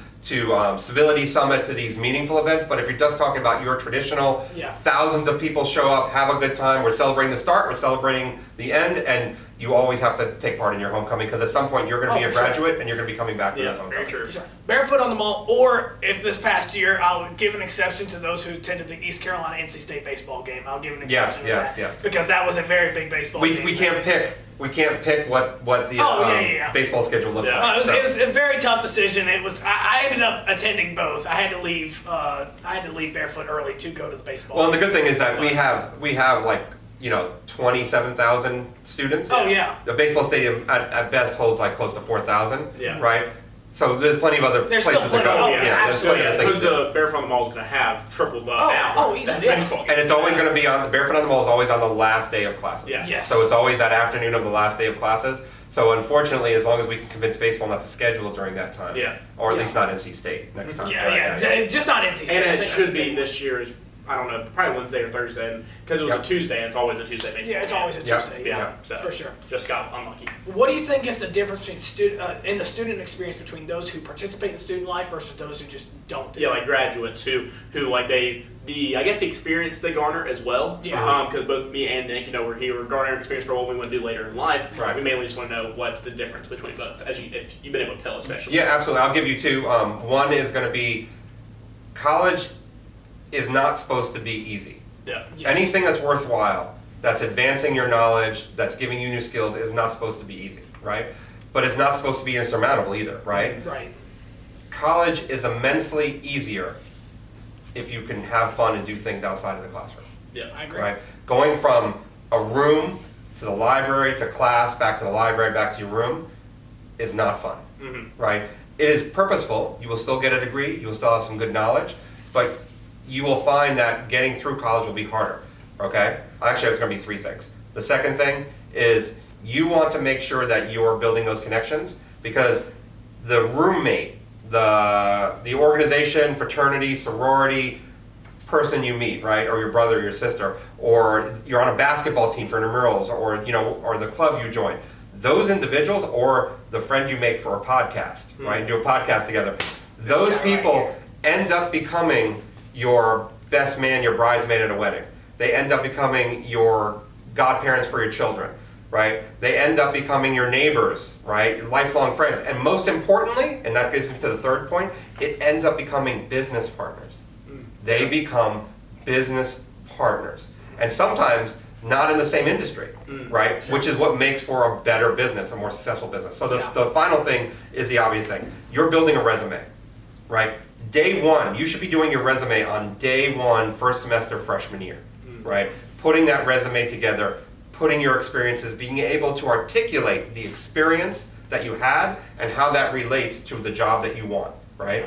Civility Summit to these meaningful events. But if you're just talking about your traditional, Yeah. thousands of people show up, have a good time. We're celebrating the start, we're celebrating the end, and you always have to take part in your homecoming because at some point you're going to Oh, be a for sure. graduate and you're going to be coming back for Yeah, this very homecoming. true. Sure. Barefoot on the Mall, or if this past year, I'll give an exception to those who attended the East Carolina NC State baseball game. I'll give an Yes, exception yes, to that. yes. Because that was a very big baseball game. We can't pick what the Oh, yeah. baseball schedule looks Yeah. like. It was a very tough decision. It was. I ended up attending both. I had to leave. Barefoot early to go to the baseball. Well, and the good thing is that we have like 27,000 students. Oh, yeah. The baseball stadium at best holds like close to 4,000. Yeah. Right. So there's plenty of other There's places still to go. plenty- oh, yeah, there's plenty of absolutely. things to Because do. the Barefoot on the Mall is going to have tripled Oh, hour. easy, That yeah. baseball game. And it's always going to be on the Barefoot on the Mall is always on the last day of classes. Yeah. Yes. So it's always that afternoon of the last day of classes. So unfortunately, as long as we can convince baseball not to schedule it during that time, Yeah. or at Yeah. least not NC State next time. yeah, right? yeah, just not NC State. And I it think should that's be big. this year is, I don't know, probably Wednesday or Thursday. Because it was Yep. a Tuesday, and it's always a Tuesday baseball Yeah, it's game. always a Yeah. Tuesday. Yeah, Yeah, so for sure. Just got unlucky. What do you think is the difference between in the student experience between those who participate in student life versus those who just don't? Do Yeah, it? like graduates who like I guess the experience they garner as well. Yeah. Because both me and Nick, we're here, we're garnering experience for what we want to do later in life. Right. We mainly just want to know what's the difference between both, if you've been able to tell, especially. Yeah, absolutely. I'll give you two. One is going to be college is not supposed to be easy. Yeah. Yes. Anything that's worthwhile, that's advancing your knowledge, that's giving you new skills, is not supposed to be easy, right? But it's not supposed to be insurmountable either, right? Right. College is immensely easier if you can have fun and do things outside of the classroom, Yeah. I agree. right? Going from a room to the library to class, back to the library, back to your room, is not fun, Mm-hmm. right? It is purposeful. You will still get a degree. You will still have some good knowledge, but you will find that getting through college will be harder, okay? Actually, it's going to be three things. The second thing is you want to make sure that you're building those connections, because the roommate the organization, fraternity, sorority person you meet, right? Or your brother or your sister, or you're on a basketball team for intramurals, or or the club you join. Those individuals, or the friend you make for a podcast, right? And do a podcast together. Those people end up becoming your best man, your bridesmaid at a wedding. They end up becoming your godparents for your children, right? They end up becoming your neighbors, right? Your lifelong friends. And most importantly, and that gets into the third point, it ends up becoming business partners. They become business partners. And sometimes not in the same industry, right? Sure. Which is what makes for a better business, a more successful business. So the final thing is the obvious thing. You're building a resume, right? Day one, you should be doing your resume on day one, first semester, freshman year, right? Putting that resume together, putting your experiences, being able to articulate the experience that you had and how that relates to the job that you want, right?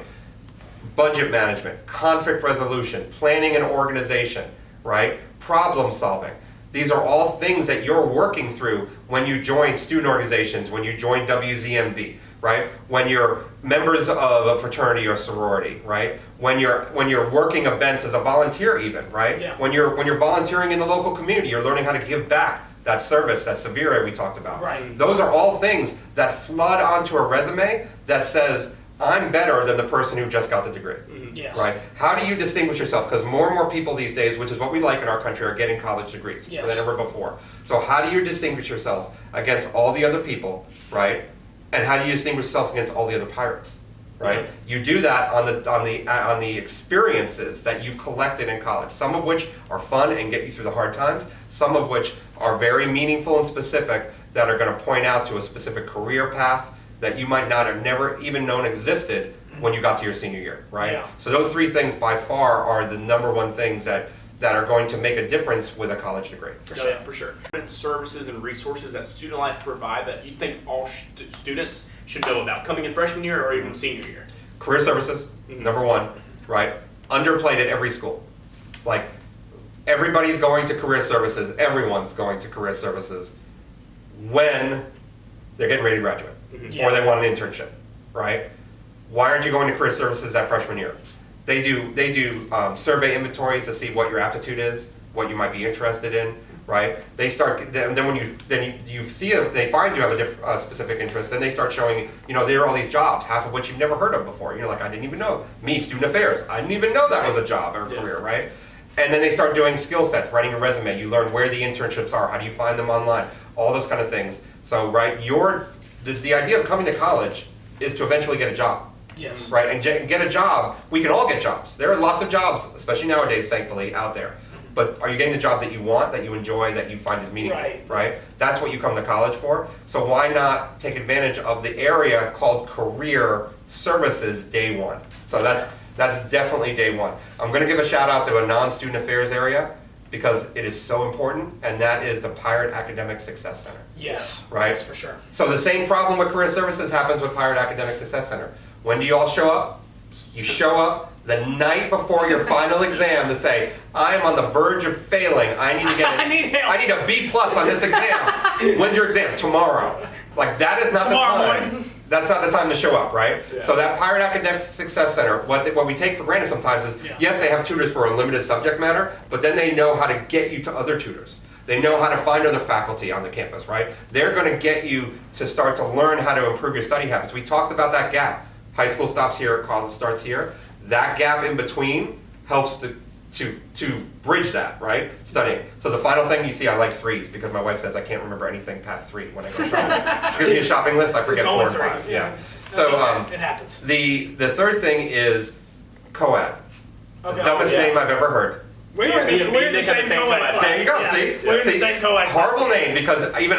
Budget management, conflict resolution, planning and organization, right? Problem solving. These are all things that you're working through when you join student organizations, when you join WZMB, right? When you're members of a fraternity or sorority, right? When you're working events as a volunteer even, right? Yeah. When you're volunteering in the local community, you're learning how to give back. That service, that severe we talked about. Right. Those are all things that flood onto a resume that says, I'm better than the person who just got the degree. Yes. Right? How do you distinguish yourself? Because more and more people these days, which is what we like in our country, are getting college degrees Yes. than ever before. So how do you distinguish yourself against all the other people, right? And how do you distinguish yourself against all the other pirates, right? You do that on the experiences that you've collected in college. Some of which are fun and get you through the hard times. Some of which are very meaningful and specific that are going to point out to a specific career path that you might not have never even known existed when you got to your senior year, right? Yeah. So those three things by far are the number one things that are going to make a difference with a college degree. Yeah, for sure. Services and resources that Student Life provide that you think all students should know about coming in freshman year or even senior year? Career services, number one, right? Underplayed at every school. Like, everybody's going to career services, everyone's going to career services when they're getting ready to graduate or they want an internship, right? Why aren't you going to career services that freshman year? They do survey inventories to see what your aptitude is, what you might be interested in, right? They start then when you see it, they find you have a specific interest, and they start showing there are all these jobs, half of which you've never heard of before. And you're like, I didn't even know. Me, student affairs, I didn't even know that was a job or a career, right? And then they start doing skill sets, writing a resume. You learn where the internships are, how do you find them online, all those kind of things. So, right, the idea of coming to college is to eventually get a job. Yes. Right, and get a job. We can all get jobs. There are lots of jobs, especially nowadays, thankfully, out there. But are you getting the job that you want, that you enjoy, that you find is meaningful? Right? That's what you come to college for. So why not take advantage of the area called career services day one? So that's definitely day one. I'm going to give a shout out to a non-student affairs area because it is so important, and that is the Pirate Academic Success Center. Yes. Right? Yes, for sure. So the same problem with career services happens with Pirate Academic Success Center. When do you all show up? You show up the night before your final exam to say, I'm on the verge of failing. I need to get I need help. I need a B+ on this exam. When's your exam? Tomorrow. Like, that is not Tomorrow the time. morning. That's not the time to show up, right? Yeah. So that Pirate Academic Success Center, what we take for granted sometimes is, yes, they have tutors for a limited subject matter, but then they know how to get you to other tutors. They know how to find other faculty on the campus, right? They're going to get you to start to learn how to improve your study habits. We talked about that gap. High school stops here, college starts here. That gap in between helps to bridge that, right? Studying. So the final thing you see, I like threes because my wife says I can't remember anything past 3 when I go shopping. She gives me a shopping list, I forget It's 4 only and 3, 5. yeah. Yeah. That's So okay. It happens. the third thing is co-ed. The Okay. dumbest name I've ever heard. We're in the same co-ed class. There you go, Yeah. see? We're in the See? same co-ed class. Horrible name, because even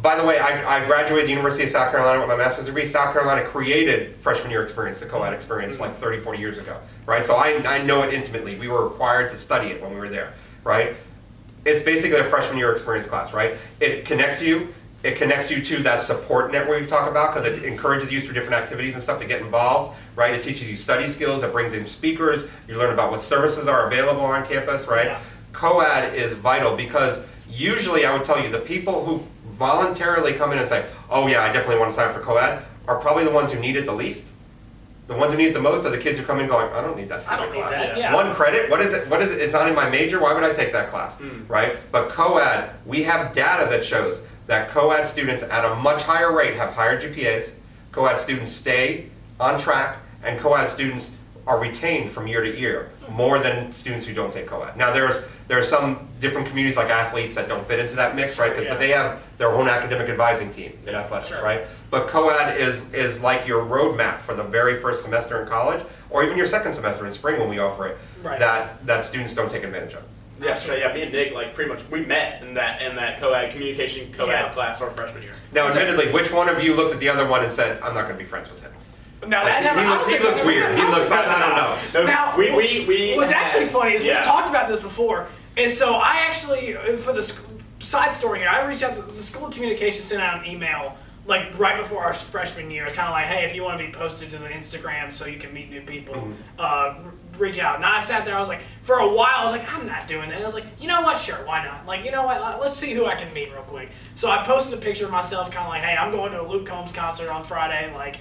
by the way, I graduated the University of South Carolina with my master's degree. South Carolina created freshman year experience, the co-ed experience, like 30, 40 years ago, right? So I know it intimately. We were required to study it when we were there, right? It's basically a freshman year experience class, right? It connects you to that support network we talk about, because it encourages you through different activities and stuff to get involved, right? It teaches you study skills, it brings in speakers, you learn about what services are available on campus, right? Yeah. Co-ed is vital because usually I would tell you the people who voluntarily come in and say, oh yeah, I definitely want to sign up for co-ed, are probably the ones who need it the least, The ones who need it the most are the kids who come in going, I don't need that I don't stupid need class. that. Yeah. 1 credit? What is it? What is it? It's not in my major. Why would I take that class? Right? But co-ed, we have data that shows that co-ed students at a much higher rate have higher GPAs. Co-ed students stay on track, and co-ed students are retained from year to year more than students who don't take co-ed. Now there are some different communities like athletes that don't fit into that mix, right? But they have their own academic advising team in athletics, right? But co-ed is like your roadmap for the very first semester in college, or even your second semester in spring when we offer it, that students don't take advantage of. Yeah, so yeah, me and Nick, like pretty much, we met in that co-ed communication class our freshman year. Now, admittedly, which one of you looked at the other one and said, "I'm not going to be friends with him"? Now, Like, he looks weird. He looks. I don't know. Now, what's actually funny is we've talked about this before, and so I actually, for the side story here, I reached out to the school of communication, sent out an email like right before our freshman year. It's kind of like, hey, if you want to be posted to the Instagram so you can meet new people, reach out. And I sat there, I was like, for a while, I was like, I'm not doing that. I was like, you know what, sure, why not? Like, you know what, let's see who I can meet real quick. So I posted a picture of myself, kind of like, hey, I'm going to a Luke Combs concert on Friday. Like,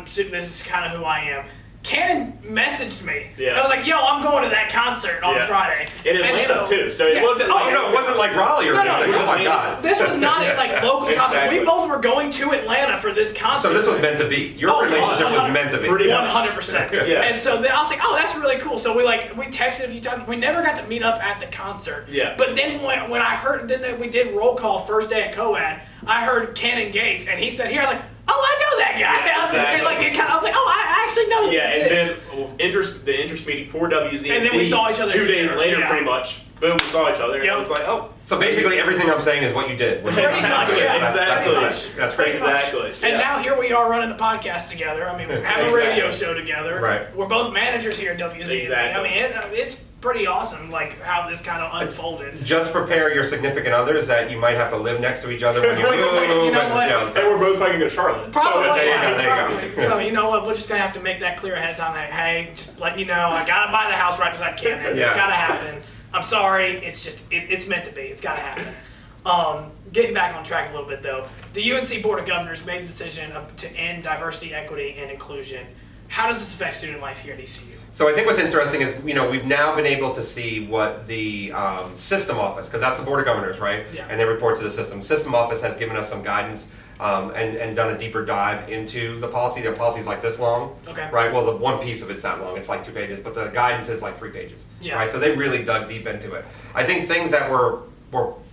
this is kind of who I am. Cannon messaged me. Yeah. I was like, yo, I'm going to that concert on Friday. In Atlanta, too. So it wasn't like... Oh, no, it wasn't like Raleigh or anything. Oh, my God. This was not a like local concert. We both were going to Atlanta for this concert. So this was meant to be. Your relationship was meant to be. 100%. Yeah. And so then I was like, oh, that's really cool. So we texted a few times. We never got to meet up at the concert. Yeah. But then when I heard, then we did roll call first day at co-ed, I heard Cannon Gates, and he said here, I was like, oh, I know that guy. Exactly. I was like, oh, I actually know who this is. And then the interest meeting for WZMB. And then we saw each other 2 days later, yeah. pretty much. Boom, we saw each other. And I was like, oh. So basically, everything I'm saying is what you did. Pretty much, yeah. Exactly. That's great. Exactly. And now here we are running a podcast together. I mean, we have a radio show together. Right. We're both managers here at WZMB. Exactly. I mean, it's pretty awesome, like how this kind of unfolded. Just prepare your significant others that you might have to live next to each other when you move. You know what? And we're both probably going to go to Charlotte. Probably. So there you go. So you know what? We're just gonna have to make that clear ahead of time. That hey, just letting you know, I gotta buy the house right beside Cannon. Yeah. It's gotta happen. I'm sorry. It's just it's meant to be. It's gotta happen. Getting back on track a little bit though, the UNC Board of Governors made the decision to end diversity, equity, and inclusion. How does this affect student life here at ECU? So I think what's interesting is, we've now been able to see what the system office, because that's the Board of Governors, right? Yeah. And they report to the system. System office has given us some guidance and done a deeper dive into the policy. The policy is like this long, right? Well, the one piece of it's that long. It's like 2 pages, but the guidance is like 3 pages, right? So they really dug deep into it. I think things that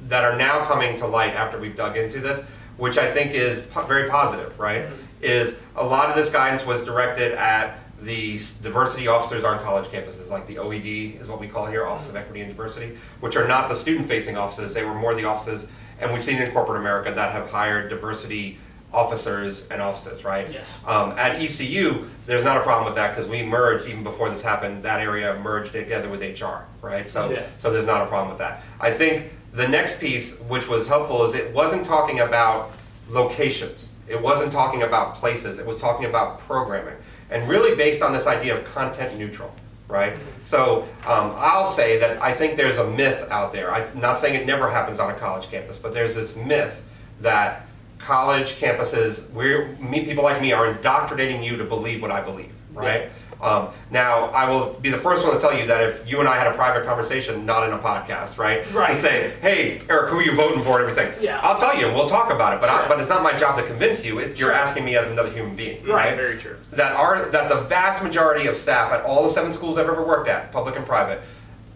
that are now coming to light after we've dug into this, which I think is very positive, right? Is a lot of this guidance was directed at the diversity officers on college campuses, like the OED is what we call here, Office of Equity and Diversity, which are not the student-facing offices. They were more the offices, and we've seen in corporate America that have hired diversity officers and offices, right? Yes. At ECU, there's not a problem with that because we merged, even before this happened, that area merged together with HR, right? So there's not a problem with that. I think the next piece, which was helpful, is it wasn't talking about locations. It wasn't talking about places. It was talking about programming. And really based on this idea of content neutral, right? So I'll say that I think there's a myth out there. I'm not saying it never happens on a college campus, but there's this myth that college campuses, people like me are indoctrinating you to believe what I believe, right? Now, I will be the first one to tell you that if you and I had a private conversation, not in a podcast, right? To say, hey, Eric, who are you voting for and everything? Yeah. I'll tell you and we'll talk about it, but it's not my job to convince you. You're asking me as another human being, right? Very true. That the vast majority of staff at all the 7 schools I've ever worked at, public and private,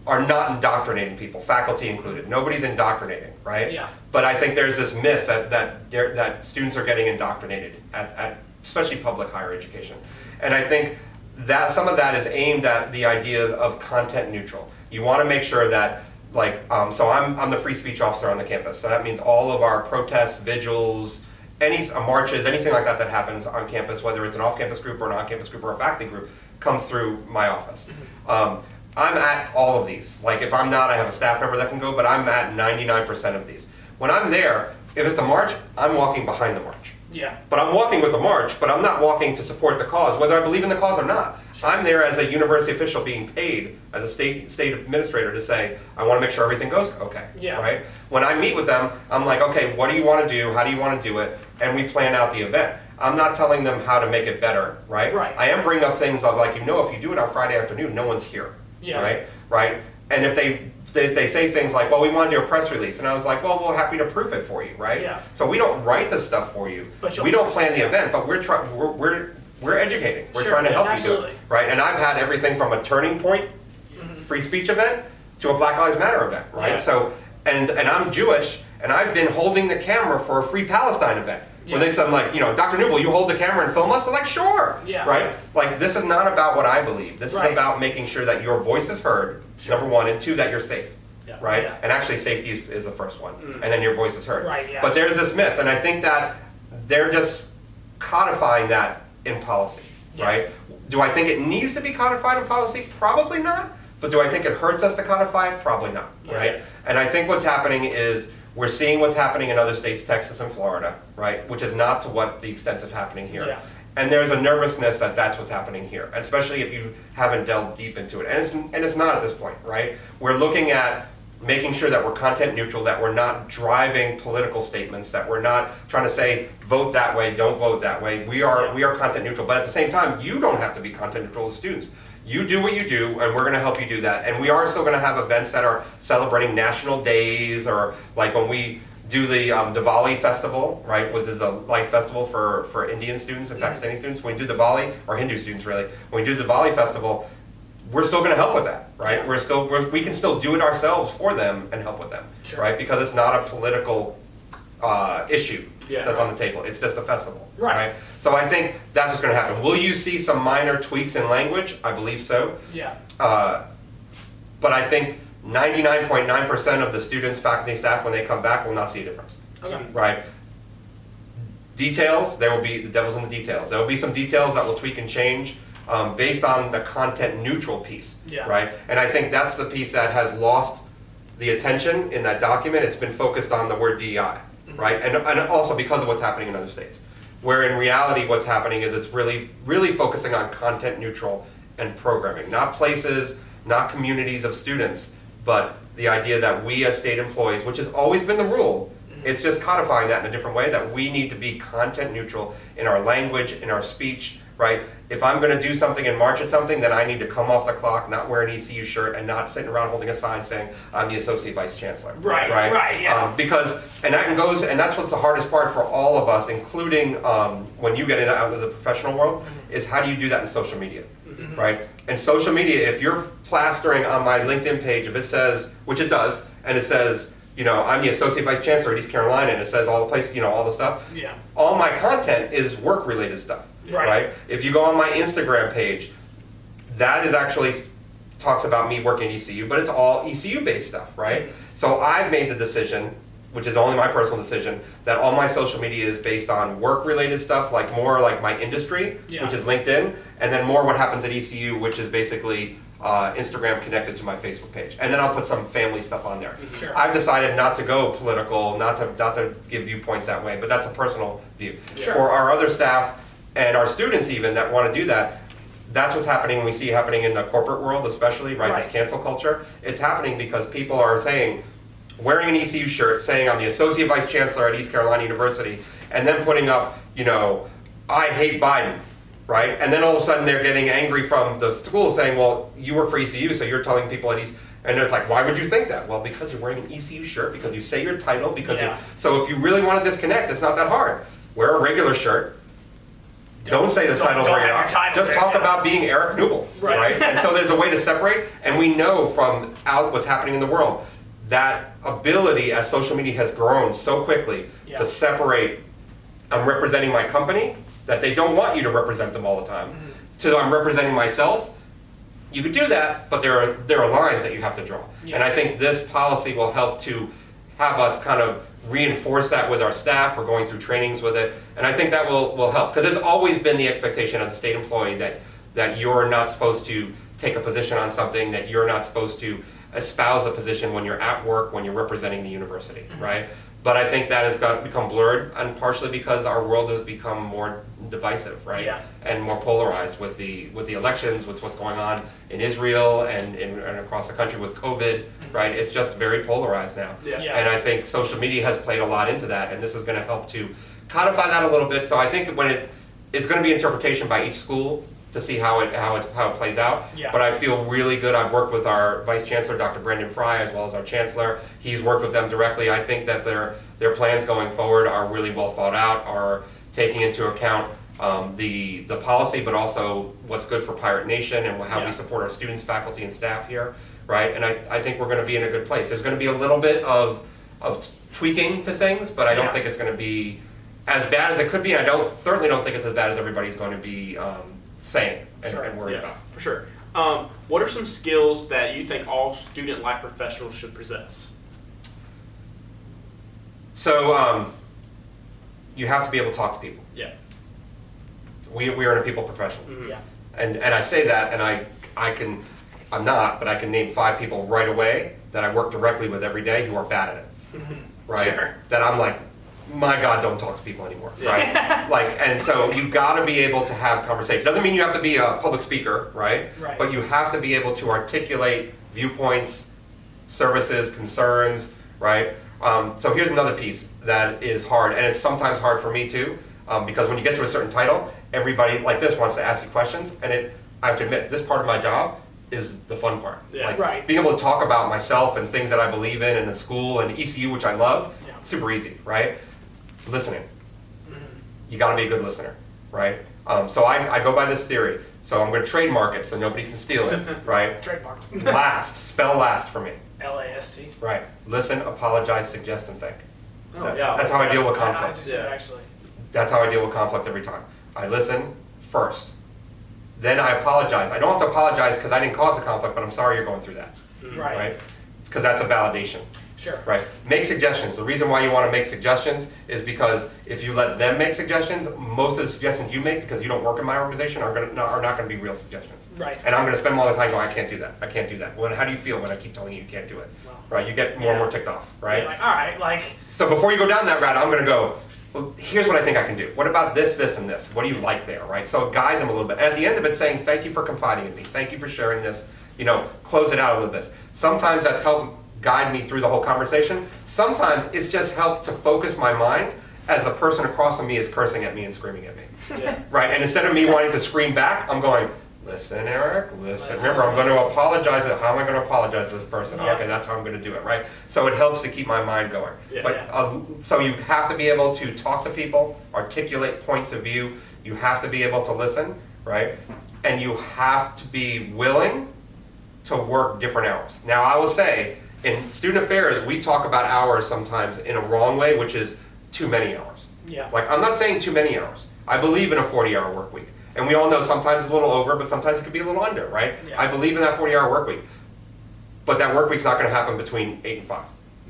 are not indoctrinating people, faculty included. Nobody's indoctrinating, right? Yeah. But I think there's this myth that students are getting indoctrinated at especially public higher education. And I think that some of that is aimed at the idea of content neutral. You want to make sure that, so I'm the free speech officer on the campus. So that means all of our protests, vigils, marches, anything like that happens on campus, whether it's an off-campus group or an on-campus group or a faculty group, comes through my office. I'm at all of these. Like if I'm not, I have a staff member that can go, but I'm at 99% of these. When I'm there, if it's a march, I'm walking behind the march. Yeah. But I'm walking with the march, but I'm not walking to support the cause, whether I believe in the cause or not. I'm there as a university official being paid as a state administrator to say, I want to make sure everything goes okay. Yeah. Right? When I meet with them, I'm like, okay, what do you want to do? How do you want to do it? And we plan out the event. I'm not telling them how to make it better, right? Right. I am bringing up things of like, if you do it on Friday afternoon, no one's here, Yeah. right? And if they say things like, well, we want to do a press release, and I was like, well, we're happy to proof it for you, right? Yeah. So we don't write the stuff for you. But We don't plan the event, but we're educating. We're Sure, trying to help absolutely. you do it, right? And I've had everything from a Turning Point free speech event to a Black Lives Matter event, right? Yeah. So, and I'm Jewish, and I've been holding the camera for a Free Palestine event. Where they said, like, Dr. Kneubuehl, you hold the camera and film us? I'm like, sure, Yeah. right? Like, this is not about what I believe. This Right. is about making sure that your voice is heard, Sure. number one, and two, that you're safe, Yeah. right? Yeah. And actually, safety is the first one, and then your voice is heard. Right, yeah. But there's this myth, and I think that they're just codifying that in policy, Yeah. right? Do I think it needs to be codified in policy? Probably not. But do I think it hurts us to codify it? Probably not, Yeah. right? And I think what's happening is we're seeing what's happening in other states, Texas and Florida, right? Which is not to what the extent of happening here. Yeah. And there's a nervousness that that's what's happening here, especially if you haven't delved deep into it. And it's not at this point, right? We're looking at making sure that we're content neutral, that we're not driving political statements, that we're not trying to say, vote that way, don't vote that way. We are content neutral, but at the same time, you don't have to be content neutral as students. You do what you do, and we're going to help you do that. And we are still going to have events that are celebrating national days, or like when we do the Diwali festival, right, which is a light festival for Indian students and Pakistani students. When we do the Diwali, or Hindu students really, when we do the Diwali festival, we're still going to help with that, right? Yeah. We can still do it ourselves for them and help with them, Sure. right? Because it's not a political issue Yeah. that's on the table. It's just a festival, Right. So I think that's what's going to happen. Will you see some minor tweaks in language? I believe so. Yeah. But I think 99.9% of the students, faculty, staff, when they come back, will not see a difference, Okay. right? Details, there will be, the devil's in the details. There will be some details that will tweak and change based on the content neutral piece, Yeah. right? And I think that's the piece that has lost the attention in that document. It's been focused on the word DEI, right? And also because of what's happening in other states. Where in reality what's happening is it's really focusing on content neutral and programming. Not places, not communities of students, but the idea that we as state employees, which has always been the rule, it's just codifying that in a different way, that we need to be content neutral in our language, in our speech, right? If I'm going to do something and march at something, then I need to come off the clock, not wear an ECU shirt, and not sitting around holding a sign saying I'm the Associate Vice Chancellor. Right, yeah. Because, and that's what's the hardest part for all of us, including when you get out into the professional world, is how do you do that in social media, right? And social media, if you're plastering on my LinkedIn page, if it says, which it does, and it says, I'm the Associate Vice Chancellor at East Carolina, and it says all the places, all the stuff. Yeah. All my content is work-related stuff, Right. right? If you go on my Instagram page, that is actually talks about me working at ECU, but it's all ECU-based stuff, right? So I've made the decision, which is only my personal decision, that all my social media is based on work-related stuff, like more like my industry, Yeah. which is LinkedIn, and then more what happens at ECU, which is basically Instagram connected to my Facebook page, and then I'll put some family stuff on there. Sure. I've decided not to go political, not to give viewpoints that way, but that's a personal view. Sure. For our other staff and our students even that want to do that, that's what's happening. We see happening in the corporate world, especially, right? This Right. cancel culture. It's happening because people are saying, wearing an ECU shirt, saying I'm the Associate Vice Chancellor at East Carolina University, and then putting up, I hate Biden. Right? And then all of a sudden they're getting angry from the school saying, well, you work for ECU, so you're telling people at East, and it's like, why would you think that? Well, because you're wearing an ECU shirt, because you say your title, so if you really want to disconnect, it's not that hard. Wear a regular shirt. Don't say the title don't very have your often. title Just there, talk yeah. about being Erik Kneubuehl, Right. right? And so there's a way to separate, and we know from out what's happening in the world, that ability as social media has grown so quickly Yeah. to separate, I'm representing my company, that they don't want you to represent them all the time, to I'm representing myself. You could do that, but there are lines that you have to draw. Yes. And I think this policy will help to have us kind of reinforce that with our staff. We're going through trainings with it, and I think that will help, because it's always been the expectation as a state employee that you're not supposed to take a position on something, that you're not supposed to espouse a position when you're at work, when you're representing the university, right? But I think that has become blurred, and partially because our world has become more divisive, right? Yeah. And more polarized with the elections, with what's going on in Israel and across the country with COVID, right? It's just very polarized now. Yeah. Yeah. And I think social media has played a lot into that, and this is going to help to codify that a little bit. So I think when it's going to be interpretation by each school to see how it plays out. Yeah. But I feel really good. I've worked with our Vice Chancellor, Dr. Brendan Fry, as well as our Chancellor. He's worked with them directly. I think that their plans going forward are really well thought out, are taking into account the policy, but also what's good for Pirate Nation and how we support our students, faculty, and staff here, right? And I think we're going to be in a good place. There's going to be a little bit of tweaking to things, but I don't think it's going to be as bad as it could be. And I certainly don't think it's as bad as everybody's going to be saying and worried about. For sure. What are some skills that you think all student life professionals should possess? So you have to be able to talk to people. Yeah. We are in a people profession. Mhm. Yeah. And I say that, and I'm not, but I can name 5 people right away that I work directly with every day who are bad at it, right? Sure. That I'm like, my God, don't talk to people anymore, right? And so you got to be able to have conversation. Doesn't mean you have to be a public speaker, right? Right. But you have to be able to articulate viewpoints, services, concerns, right? So here's another piece that is hard, and it's sometimes hard for me too, because when you get to a certain title, everybody like this wants to ask you questions, and I have to admit, this part of my job is the fun part. Yeah. Like Right. being able to talk about myself and things that I believe in the school and ECU, which I love, super easy, right? Listening. You got to be a good listener, right? So I go by this theory. So I'm going to trademark it so nobody can steal it, right? Trademark. Last, spell last for me, LAST. right? Listen, apologize, suggest, and think. Oh, yeah. That's how I deal with I conflict. do too, Yeah. actually. That's how I deal with conflict every time. I listen first. Then I apologize. I don't have to apologize because I didn't cause the conflict, but I'm sorry you're going through that, Right. right? Because that's a validation. Sure. Right. Make suggestions. The reason why you want to make suggestions is because if you let them make suggestions, most of the suggestions you make, because you don't work in my organization, are not going to be real suggestions. Right. And I'm going to spend all the time going, I can't do that. I can't do that. Well, how do you feel when I keep telling you you can't do it? Wow. Right. You get more and more ticked off. Right. You're like, all right, like, So before you go down that route, I'm going to go, well, here's what I think I can do. What about this, this, and this? What do you like there, right? So guide them a little bit. And at the end of it, saying, thank you for confiding in me. Thank you for sharing this. Close it out a little bit. Sometimes that's helped guide me through the whole conversation. Sometimes it's just helped to focus my mind as a person across from me is cursing at me and screaming at me, Yeah. right? And instead of me wanting to scream back, I'm going, listen, Eric, listen. Listen, Remember, I'm going to listen. apologize. How am I going to apologize to this person? Yeah. Okay, that's how I'm going to do it, right? So it helps to keep my mind going. Yeah. But so you have to be able to talk to people, articulate points of view. You have to be able to listen, right? And you have to be willing to work different hours. Now, I will say, in student affairs, we talk about hours sometimes in a wrong way, which is too many hours. yeah. Like, I'm not saying too many hours. I believe in a 40-hour work week. And we all know sometimes a little over, but sometimes it could be a little under, right? Yeah. I believe in that 40-hour work week. But that work week's not going to happen between 8 and 5.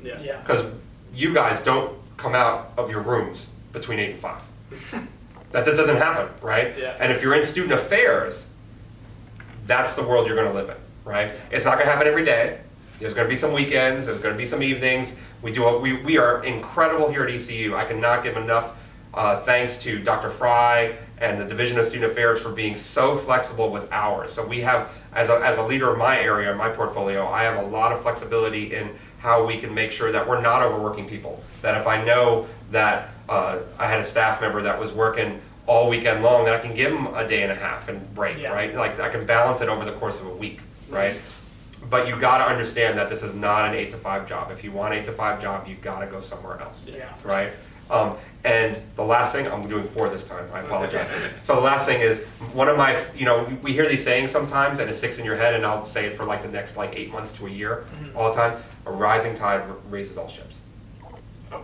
Yeah. Yeah. Because you guys don't come out of your rooms between 8 and 5. That just doesn't happen, right? Yeah. And if you're in student affairs, that's the world you're going to live in, right? It's not going to happen every day. There's going to be some weekends. There's going to be some evenings. We are incredible here at ECU. I cannot give enough thanks to Dr. Fry and the Division of Student Affairs for being so flexible with hours. So we have, as a leader of my area, my portfolio, I have a lot of flexibility in how we can make sure that we're not overworking people. That if I know that I had a staff member that was working all weekend long, that I can give them a day and a half and break, Yeah. right? Like I can balance it over the course of a week, right? But you got to understand that this is not an 8 to 5 job. If you want an 8 to 5 job, you got to go somewhere else, Yeah. right? And the last thing, I'm doing 4 this time, I apologize. So the last thing is, one of my, we hear these sayings sometimes and it sticks in your head, and I'll say it for like the next 8 months to a year, all the time. A rising tide raises all ships. Oh,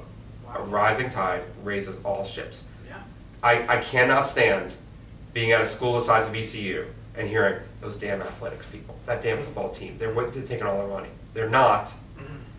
A wow. rising tide raises all ships. Yeah. I cannot stand being at a school the size of ECU and hearing those damn athletics people, that damn football team, they're taking all our money. They're not.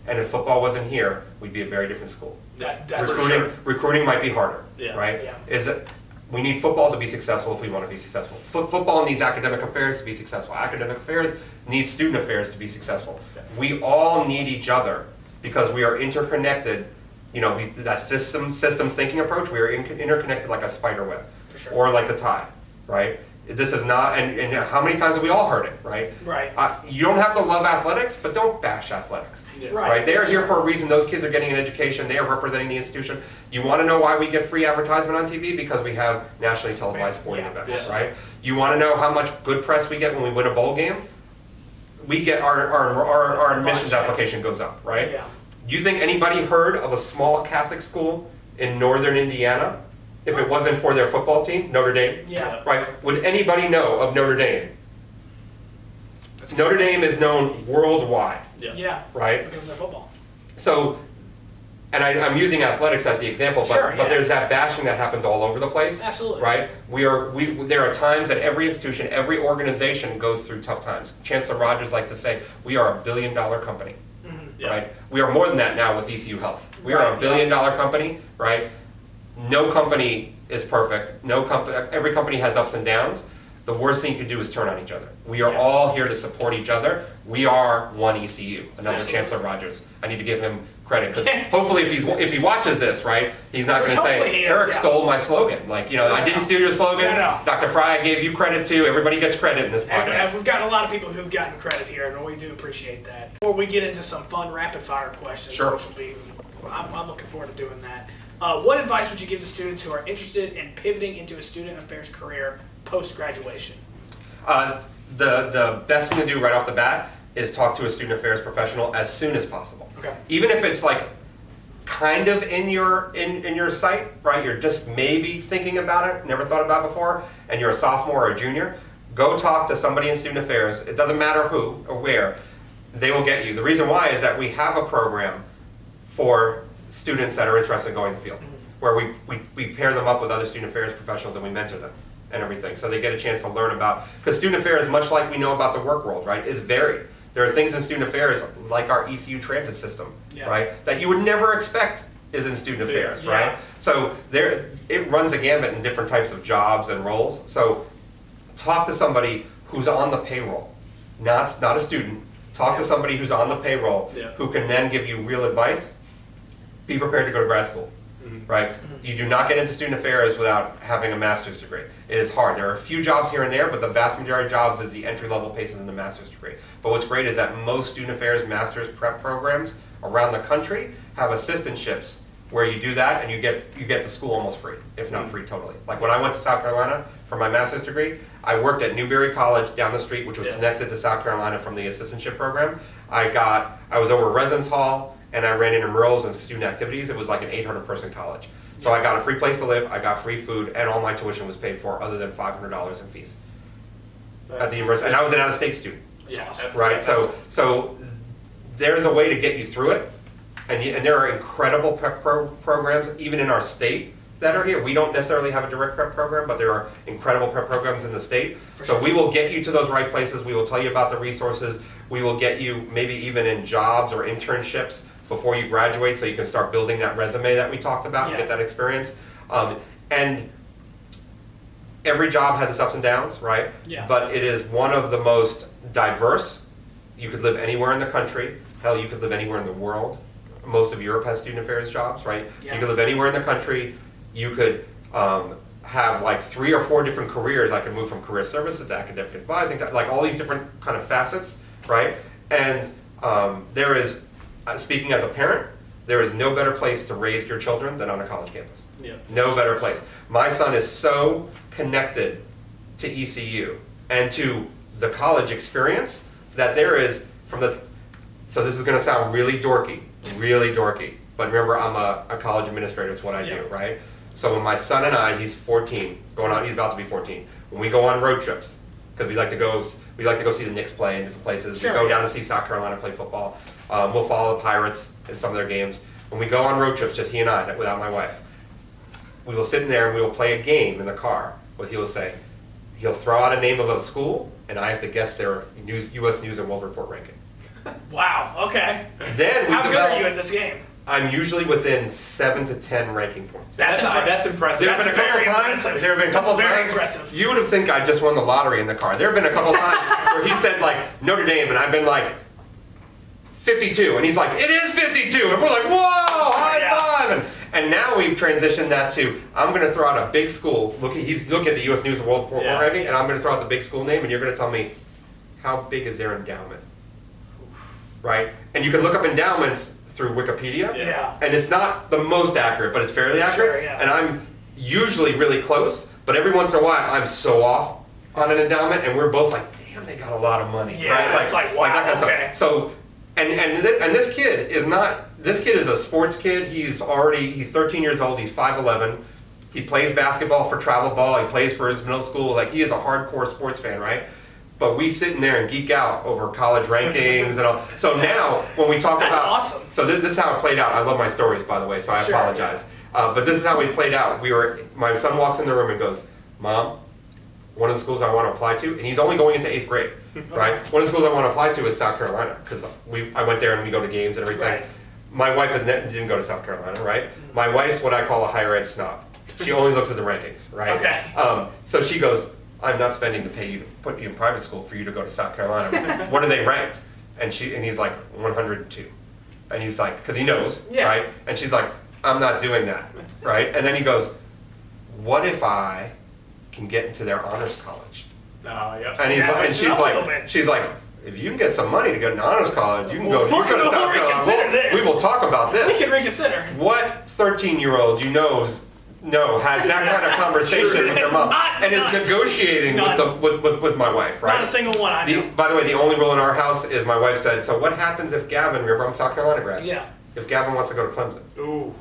And if football wasn't here, we'd be a very different school. That's for Recruiting, sure. recruiting might be harder, Yeah. right? Yeah. Is it, we need football to be successful if we want to be successful. Football needs academic affairs to be successful. Academic affairs needs student affairs to be successful. Yeah. We all need each other because we are interconnected. You know, that systems thinking approach, we are interconnected like a spider web, For sure. or like the tide, right? This is not, and how many times have we all heard it, right? Right. You don't have to love athletics, but don't bash athletics. Yeah. Right. They are here for a reason. Those kids are getting an education. They are representing the institution. You want to know why we get free advertisement on TV? Because we have nationally televised sporting Yeah. events, Yeah. right? You want to know how much good press we get when we win a bowl game? We get our admissions Check. application goes up, right? Yeah. You think anybody heard of a small Catholic school in northern Indiana if it wasn't for their football team, Notre Dame? Yeah. Right? Would anybody know of Notre Dame? Notre Dame is known worldwide, Yeah. right? Because of their football. So, and I'm using athletics as the example, but, Sure, but yeah. there's that bashing that happens all over the place. Absolutely. Right? There are times that every institution, every organization goes through tough times. Chancellor Rogers likes to say, we are a $1 billion company. Yeah. Right? We are more than that now with ECU Health. We are a Right, $1 billion company, right? No company is perfect. Every company has ups and downs. The worst thing you can do is turn on each other. We are Yeah. all here to support each other. We are one ECU. Another Absolutely. Chancellor Rogers. I need to give him credit because hopefully if he watches this, right, he's not going to Hopefully say he is, Eric yeah. stole my slogan. Like, I didn't steal your slogan. No. Dr. Fry, I gave you credit too. Everybody gets credit in this And podcast. we've got a lot of people who've gotten credit here, and we do appreciate that. Before we get into some fun rapid fire questions, Sure. which will be, I'm looking forward to doing that. What advice would you give to students who are interested in pivoting into a student affairs career post-graduation? The best thing to do right off the bat is talk to a student affairs professional as soon as possible. Okay. Even if it's like kind of in your sight, right? You're just maybe thinking about it, never thought about it before, and you're a sophomore or a junior, go talk to somebody in student affairs. It doesn't matter who or where, they will get you. The reason why is that we have a program for students that are interested in going to the field, where we pair them up with other student affairs professionals and we mentor them and everything. So they get a chance to learn about, because student affairs, much like we know about the work world, right, is varied. There are things in student affairs, like our ECU transit system, Yeah. right, that you would never expect is in student affairs, Yeah. right? So it runs a gambit in different types of jobs and roles. So talk to somebody who's on the payroll, not a student. Talk to somebody who's on the payroll Yeah. who can then give you real advice. Be prepared to go to grad school, right? You do not get into student affairs without having a master's degree. It is hard. There are a few jobs here and there, but the vast majority of jobs is the entry-level places in the master's degree. But what's great is that most student affairs master's prep programs around the country have assistantships where you do that and you get to school almost free, if not free totally. Like when I went to South Carolina for my master's degree, I worked at Newberry College down the street, which was Yeah. connected to South Carolina from the assistantship program. I was over residence hall and I ran intramurals and student activities. It was like an 800-person college. So I got a free place to live, I got free food, and all my tuition was paid for other than $500 in fees at the university. And I was an out-of-state student, Yeah, that's- right? So there's a way to get you through it. And there are incredible prep programs, even in our state, that are here. We don't necessarily have a direct prep program, but there are incredible prep programs in the state. So we will get you to those right places. We will tell you about the resources. We will get you maybe even in jobs or internships before you graduate, so you can start building that resume that we talked about and Yeah. get that experience. And every job has its ups and downs, right? Yeah. But it is one of the most diverse. You could live anywhere in the country. Hell, you could live anywhere in the world. Most of Europe has student affairs jobs, right? Yeah. You could live anywhere in the country. You could have like 3 or 4 different careers. I could move from career services to academic advising, to like all these different kind of facets, right? And there is, speaking as a parent, there is no better place to raise your children than on a college campus. Yeah. No better place. My son is so connected to ECU and to the college experience that there is so this is going to sound really dorky, but remember I'm a college administrator, it's what I do, Yeah. right? So when my son and I, he's 14, he's about to be 14, when we go on road trips, because we like to go see the Knicks play in different places, Sure, we go yeah. down to see South Carolina play football, we'll follow the Pirates in some of their games. When we go on road trips, just he and I, without my wife, we will sit in there and we will play a game in the car. What he'll say, he'll throw out a name of a school, and I have to guess their U.S. News and World Report ranking. Wow, okay. Then we How good are you develop. at this game? I'm usually within 7 to 10 ranking points. That's impressive. There have been a couple very times. impressive. There have been a couple That's very times. impressive. You would think I just won the lottery in the car. There have been a couple times where he said like Notre Dame, and I've been like 52. And he's like, it is 52. And we're like, whoa, high five. And now we've transitioned that to, I'm going to throw out a big school. He's looking at the U.S. News and World Report ranking, and I'm going to throw out the big school name, and you're going to tell me, how big is their endowment? Right? And you can look up endowments through Wikipedia. Yeah. And it's not the most accurate, but it's fairly accurate. Sure, yeah. And I'm usually really close, but every once in a while, I'm so off on an endowment, and we're both like, damn, they got a lot of money. Yeah, right? it's like, wow, that kind of okay. stuff. So, and this kid is not, this kid is a sports kid. He's 13 years old. He's 5'11". He plays basketball for travel ball. He plays for his middle school. Like, he is a hardcore sports fan, right? But we sit in there and geek out over college rankings and all. So now, when we talk That's about, awesome. So this is how it played out. I love my stories, by the way, so I Sure. apologize. But this is how it played out. My son walks in the room and goes, Mom, one of the schools I want to apply to, and he's only going into 8th grade, right? One of the schools I want to apply to is South Carolina, because I went there and we go to games and everything. Right. My wife didn't go to South Carolina, right? My wife's what I call a higher ed snob. She only looks at the rankings, right? Okay. So she goes, I'm not spending to pay you to put you in private school for you to go to South Carolina. What are they ranked? And he's like 102. And he's like, because he knows, right? And she's like, I'm not doing that, right? And then he goes, what if I can get into their honors college? And she's like, if you can get some money to go to honors college, you can go to South Carolina. We will talk about this. We can reconsider. What 13-year-old you know has that kind of conversation with their mom and is negotiating with my wife, right? Not a single one I know. By the way, the only rule in our house is my wife said, so what happens if Gavin, remember I'm a South Carolina grad, if Gavin wants to go to Clemson? Ooh.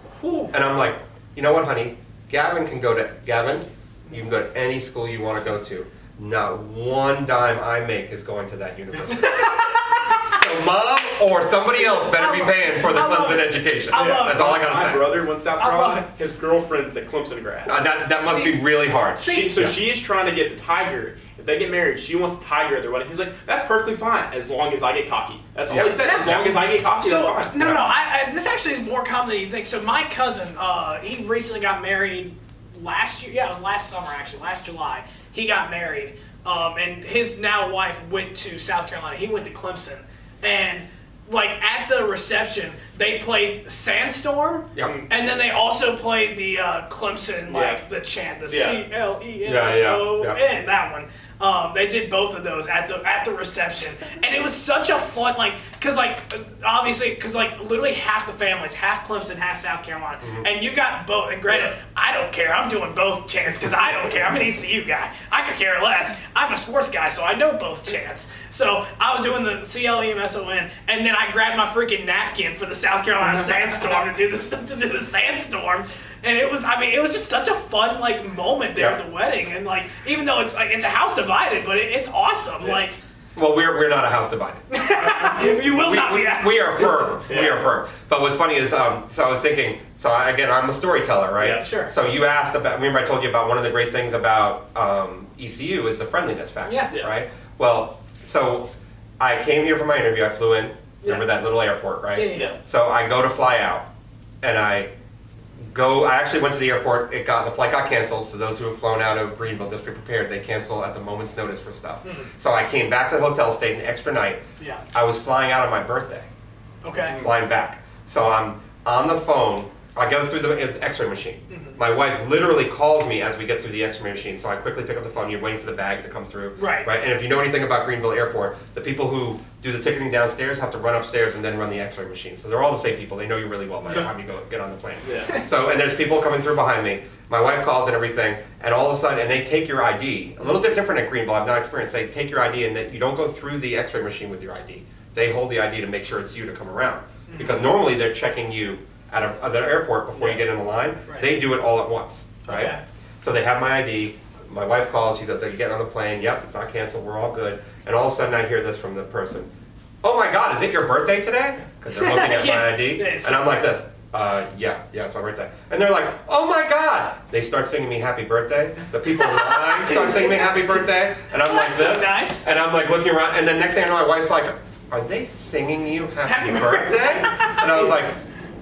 And I'm like, you know what, honey? Gavin, you can go to any school you want to go to. Not one dime I make is going to that university. So mom or somebody else better be paying for the Clemson education. That's all I gotta say. My brother went to South Carolina. His girlfriend's a Clemson grad. That must be really hard. She is trying to get the Tiger. If they get married, she wants Tiger at their wedding. He's like, that's perfectly fine as long as I get cocky. That's all he said. As long as I get cocky, that's fine. No. This actually is more common than you think. So my cousin, he recently got married last year. Yeah, it was last summer actually, last July. He got married, and his now wife went to South Carolina. He went to Clemson, and like at the reception, they played Sandstorm, and then they also played the Clemson, the chant, the CLEMSON, that one. They did both of those at the reception, and it was such a fun, obviously, literally half the families, half Clemson, half South Carolina, and you got both. And granted, I don't care. I'm doing both chants because I don't care. I'm an ECU guy. I could care less. I'm a sports guy, so I know both chants. So I was doing the CLEMSON, and then I grabbed my freaking napkin for the South Carolina Sandstorm to do the Sandstorm. And it was just such a fun moment there at the wedding, and even though it's a house divided, but it's awesome. Well, we're not a house divided. You will not be. We are firm. Yeah. We are firm. But what's funny is, so I was thinking. So again, I'm a storyteller, right? Yeah, sure. So you asked about. Remember, I told you about one of the great things about ECU is the friendliness factor, right? Well, so I came here for my interview. I flew in. Remember that little airport, right? Yeah. So I go to fly out, and I actually went to the airport. The flight got canceled. So those who have flown out of Greenville, just be prepared. They cancel at the moment's notice for stuff. So I came back to the hotel, stayed an extra night. Yeah. I was flying out on my birthday. Okay. Flying back. So I'm on the phone. I go through the X-ray machine. My wife literally calls me as we get through the X-ray machine. So I quickly pick up the phone. You're waiting for the bag to come through. Right. And if you know anything about Greenville Airport, the people who do the ticketing downstairs have to run upstairs and then run the X-ray machine. So they're all the same people. They know you really well by the time you get on the plane. Yeah. So, and there's people coming through behind me. My wife calls and everything, and all of a sudden, and they take your ID. A little bit different at Greenville. I've not experienced. They take your ID, and that you don't go through the X-ray machine with your ID. They hold the ID to make sure it's you to come around. Because normally they're checking you at the airport before you get in the line. Right. They do it all at once, right? Okay. So they have my ID. My wife calls. She goes, "Are you getting on the plane?" "Yep, it's not canceled. We're all good." And all of a sudden, I hear this from the person. "Oh my God, is it your birthday today?" Because they're looking at my ID, and I'm like this. Yeah, it's my birthday. And they're like, "Oh my God!" They start singing me happy birthday. The people in line start singing me happy birthday, and I'm like this. That's so nice. And I'm like looking around, and then next thing I know, my wife's like, "Are they singing you happy birthday?" And I was like,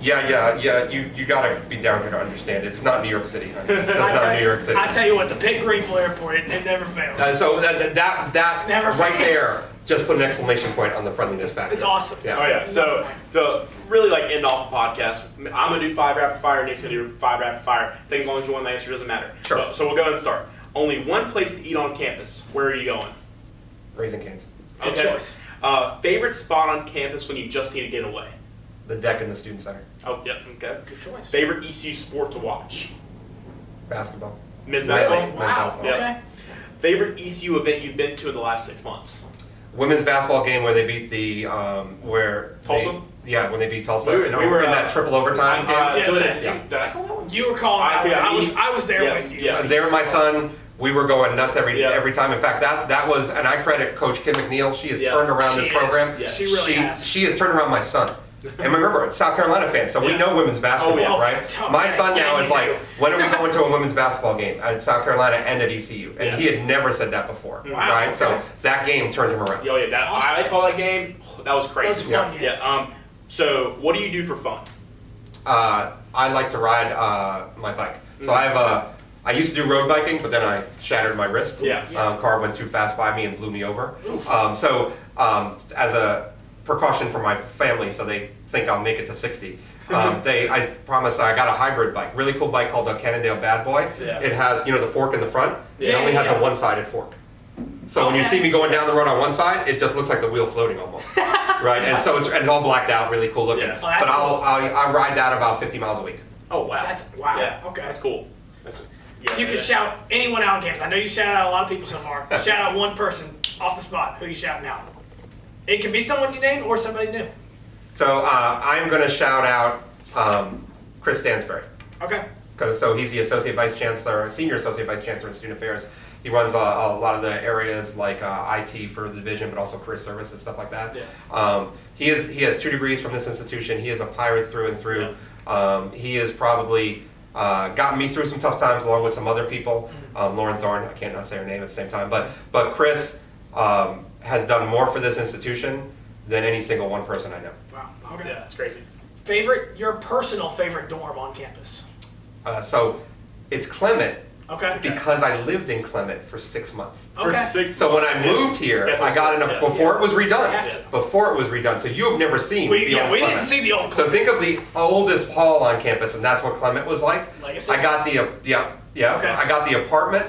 Yeah, you gotta be down here to understand. It's not New York City, honey. It's not New York City. I tell you what, the Pitt Greenville Airport, it never fails. So that Never right fails. just put an exclamation point on the friendliness factor. It's awesome. Yeah. Oh yeah. So to really like end off the podcast, I'm gonna do 5 rapid fire. Nick's gonna do 5 rapid fire. I think as long as you want the answer, doesn't matter. Sure. So we'll go ahead and start. Only one place to eat on campus. Where are you going? Raising Cane's. Good choice. Favorite spot on campus when you just need to get away? The deck in the student center. Oh, yep. Okay. Good choice. Favorite ECU sport to watch? Basketball. Men's Men's basketball. basketball. Yeah. Okay. Favorite ECU event you've been to in the last 6 months? Women's basketball game where they beat the Tulsa? When they beat Tulsa. We were- in we were, in that triple overtime game. Yeah, Did I call that one? You were calling out. Yeah, I was there yeah, with you. yeah. There, my son, we were going nuts every Yeah. time. In fact, that was, and I credit Coach Kim McNeil. She has Yeah. turned around She this is. program. Yeah. She really has. She has turned around my son. And remember, South Carolina fans, so we Yeah. know women's basketball, Oh, yeah. right? Oh, My yeah. son now Yeah, is you like, do. when are we going to a women's basketball game at South Carolina and at ECU? And Yeah. he had never said that before, Wow, right? okay. So that game turned him around. Oh yeah, that Awesome. I call that game. That was That crazy. was a fun game. Yeah. So what do you do for fun? I like to ride my bike. So I used to do road biking, but then I shattered my wrist. Yeah. Car went too fast by me and blew me over. As a precaution for my family, so they think I'll make it to 60. I promise I got a hybrid bike, really cool bike called a Cannondale Bad Boy. Yeah. It has, the fork in the front. It Yeah, only has yeah. a one-sided fork. So when you see me going down the road on one side, it just looks like the wheel floating almost, right? And so it's all blacked out, really cool looking. Yeah. Oh, that's But cool. I'll ride that about 50 miles a week. Oh wow. Wow. Yeah. Okay. That's cool. Yeah, You can shout anyone out on campus. I know you shouted out a lot of people so far. Shout out one person off the spot. Who you shouting out? It can be someone you named or somebody new. So I'm going to shout out Chris Stansberry. Okay. So he's the senior associate vice chancellor in student affairs. He runs a lot of the areas like IT for the division, but also career services, stuff like that. Yeah. He has 2 degrees from this institution. He is a pirate through and through. He has probably gotten me through some tough times along with some other people. Lauren Zorn, I can't not say her name at the same time, but Chris has done more for this institution than any single one person I know. Wow. Okay. Yeah, that's crazy. Your personal favorite dorm on campus? So it's Clement. Okay. Because I lived in Clement for 6 months. For Okay. 6 So when I months, moved here, That's I got awesome. enough Yeah. before it was redone. You have to. Before it was redone. So you have never seen We the old didn't Clement. see the old. So think of the oldest hall on campus, and that's what Clement was like. Legacy. I got the Okay. I got the apartment.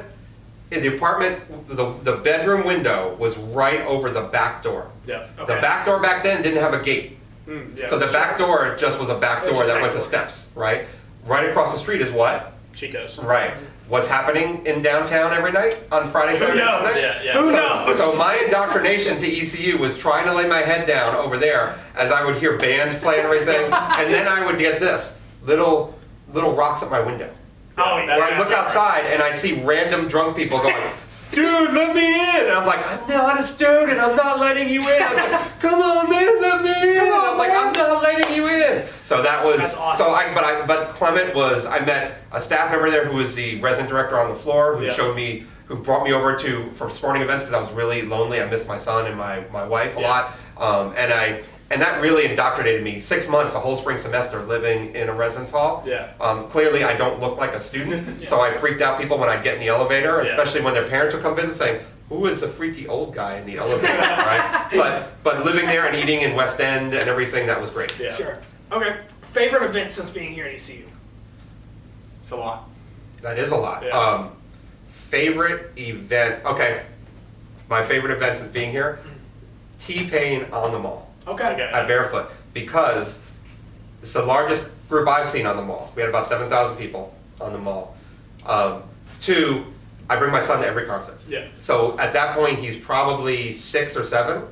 In the apartment, the bedroom window was right over the back door. Yeah. Okay. The back door back then didn't have a gate. Yeah. So the back door just was a back It was door just that went to back door. steps, right? Right across the street is what? Chico's. Right. What's happening in downtown every night on Friday, Who Saturday, knows? Sunday? Yeah, yeah. Who So, knows? so my indoctrination to ECU was trying to lay my head down over there as I would hear bands play and everything, and then I would get this little rocks at my window. Oh, yeah. Where I look outside and I see random drunk people going, "Dude, let me in!" And I'm like, "I'm not a student. I'm not letting you in." I'm like, "Come on, man, let me in." And I'm like, "I'm not letting you in." So that was That's awesome. so. But Clement was. I met a staff member there who was the resident director on the floor, who Yeah. who brought me over for sporting events because I was really lonely. I missed my son and my wife a Yeah. lot, and that really indoctrinated me. 6 months, a whole spring semester, living in a residence hall. Yeah. Clearly, I don't look like a student, so I freaked out people when I'd get in the elevator, Yeah. especially when their parents would come visit, saying, "Who is the freaky old guy in the elevator?" Right? But living there and eating in West End and everything, that was great. Yeah. Sure. Okay. Favorite event since being here at ECU? It's a lot. That is a lot. Yeah. Favorite event? Okay, my favorite event since being here, T-Pain on the mall. Okay. Okay. At Barefoot, because it's the largest group I've seen on the mall. We had about 7,000 people on the mall. 2, I bring my son to every concert. Yeah. So at that point, he's probably 6 or 7.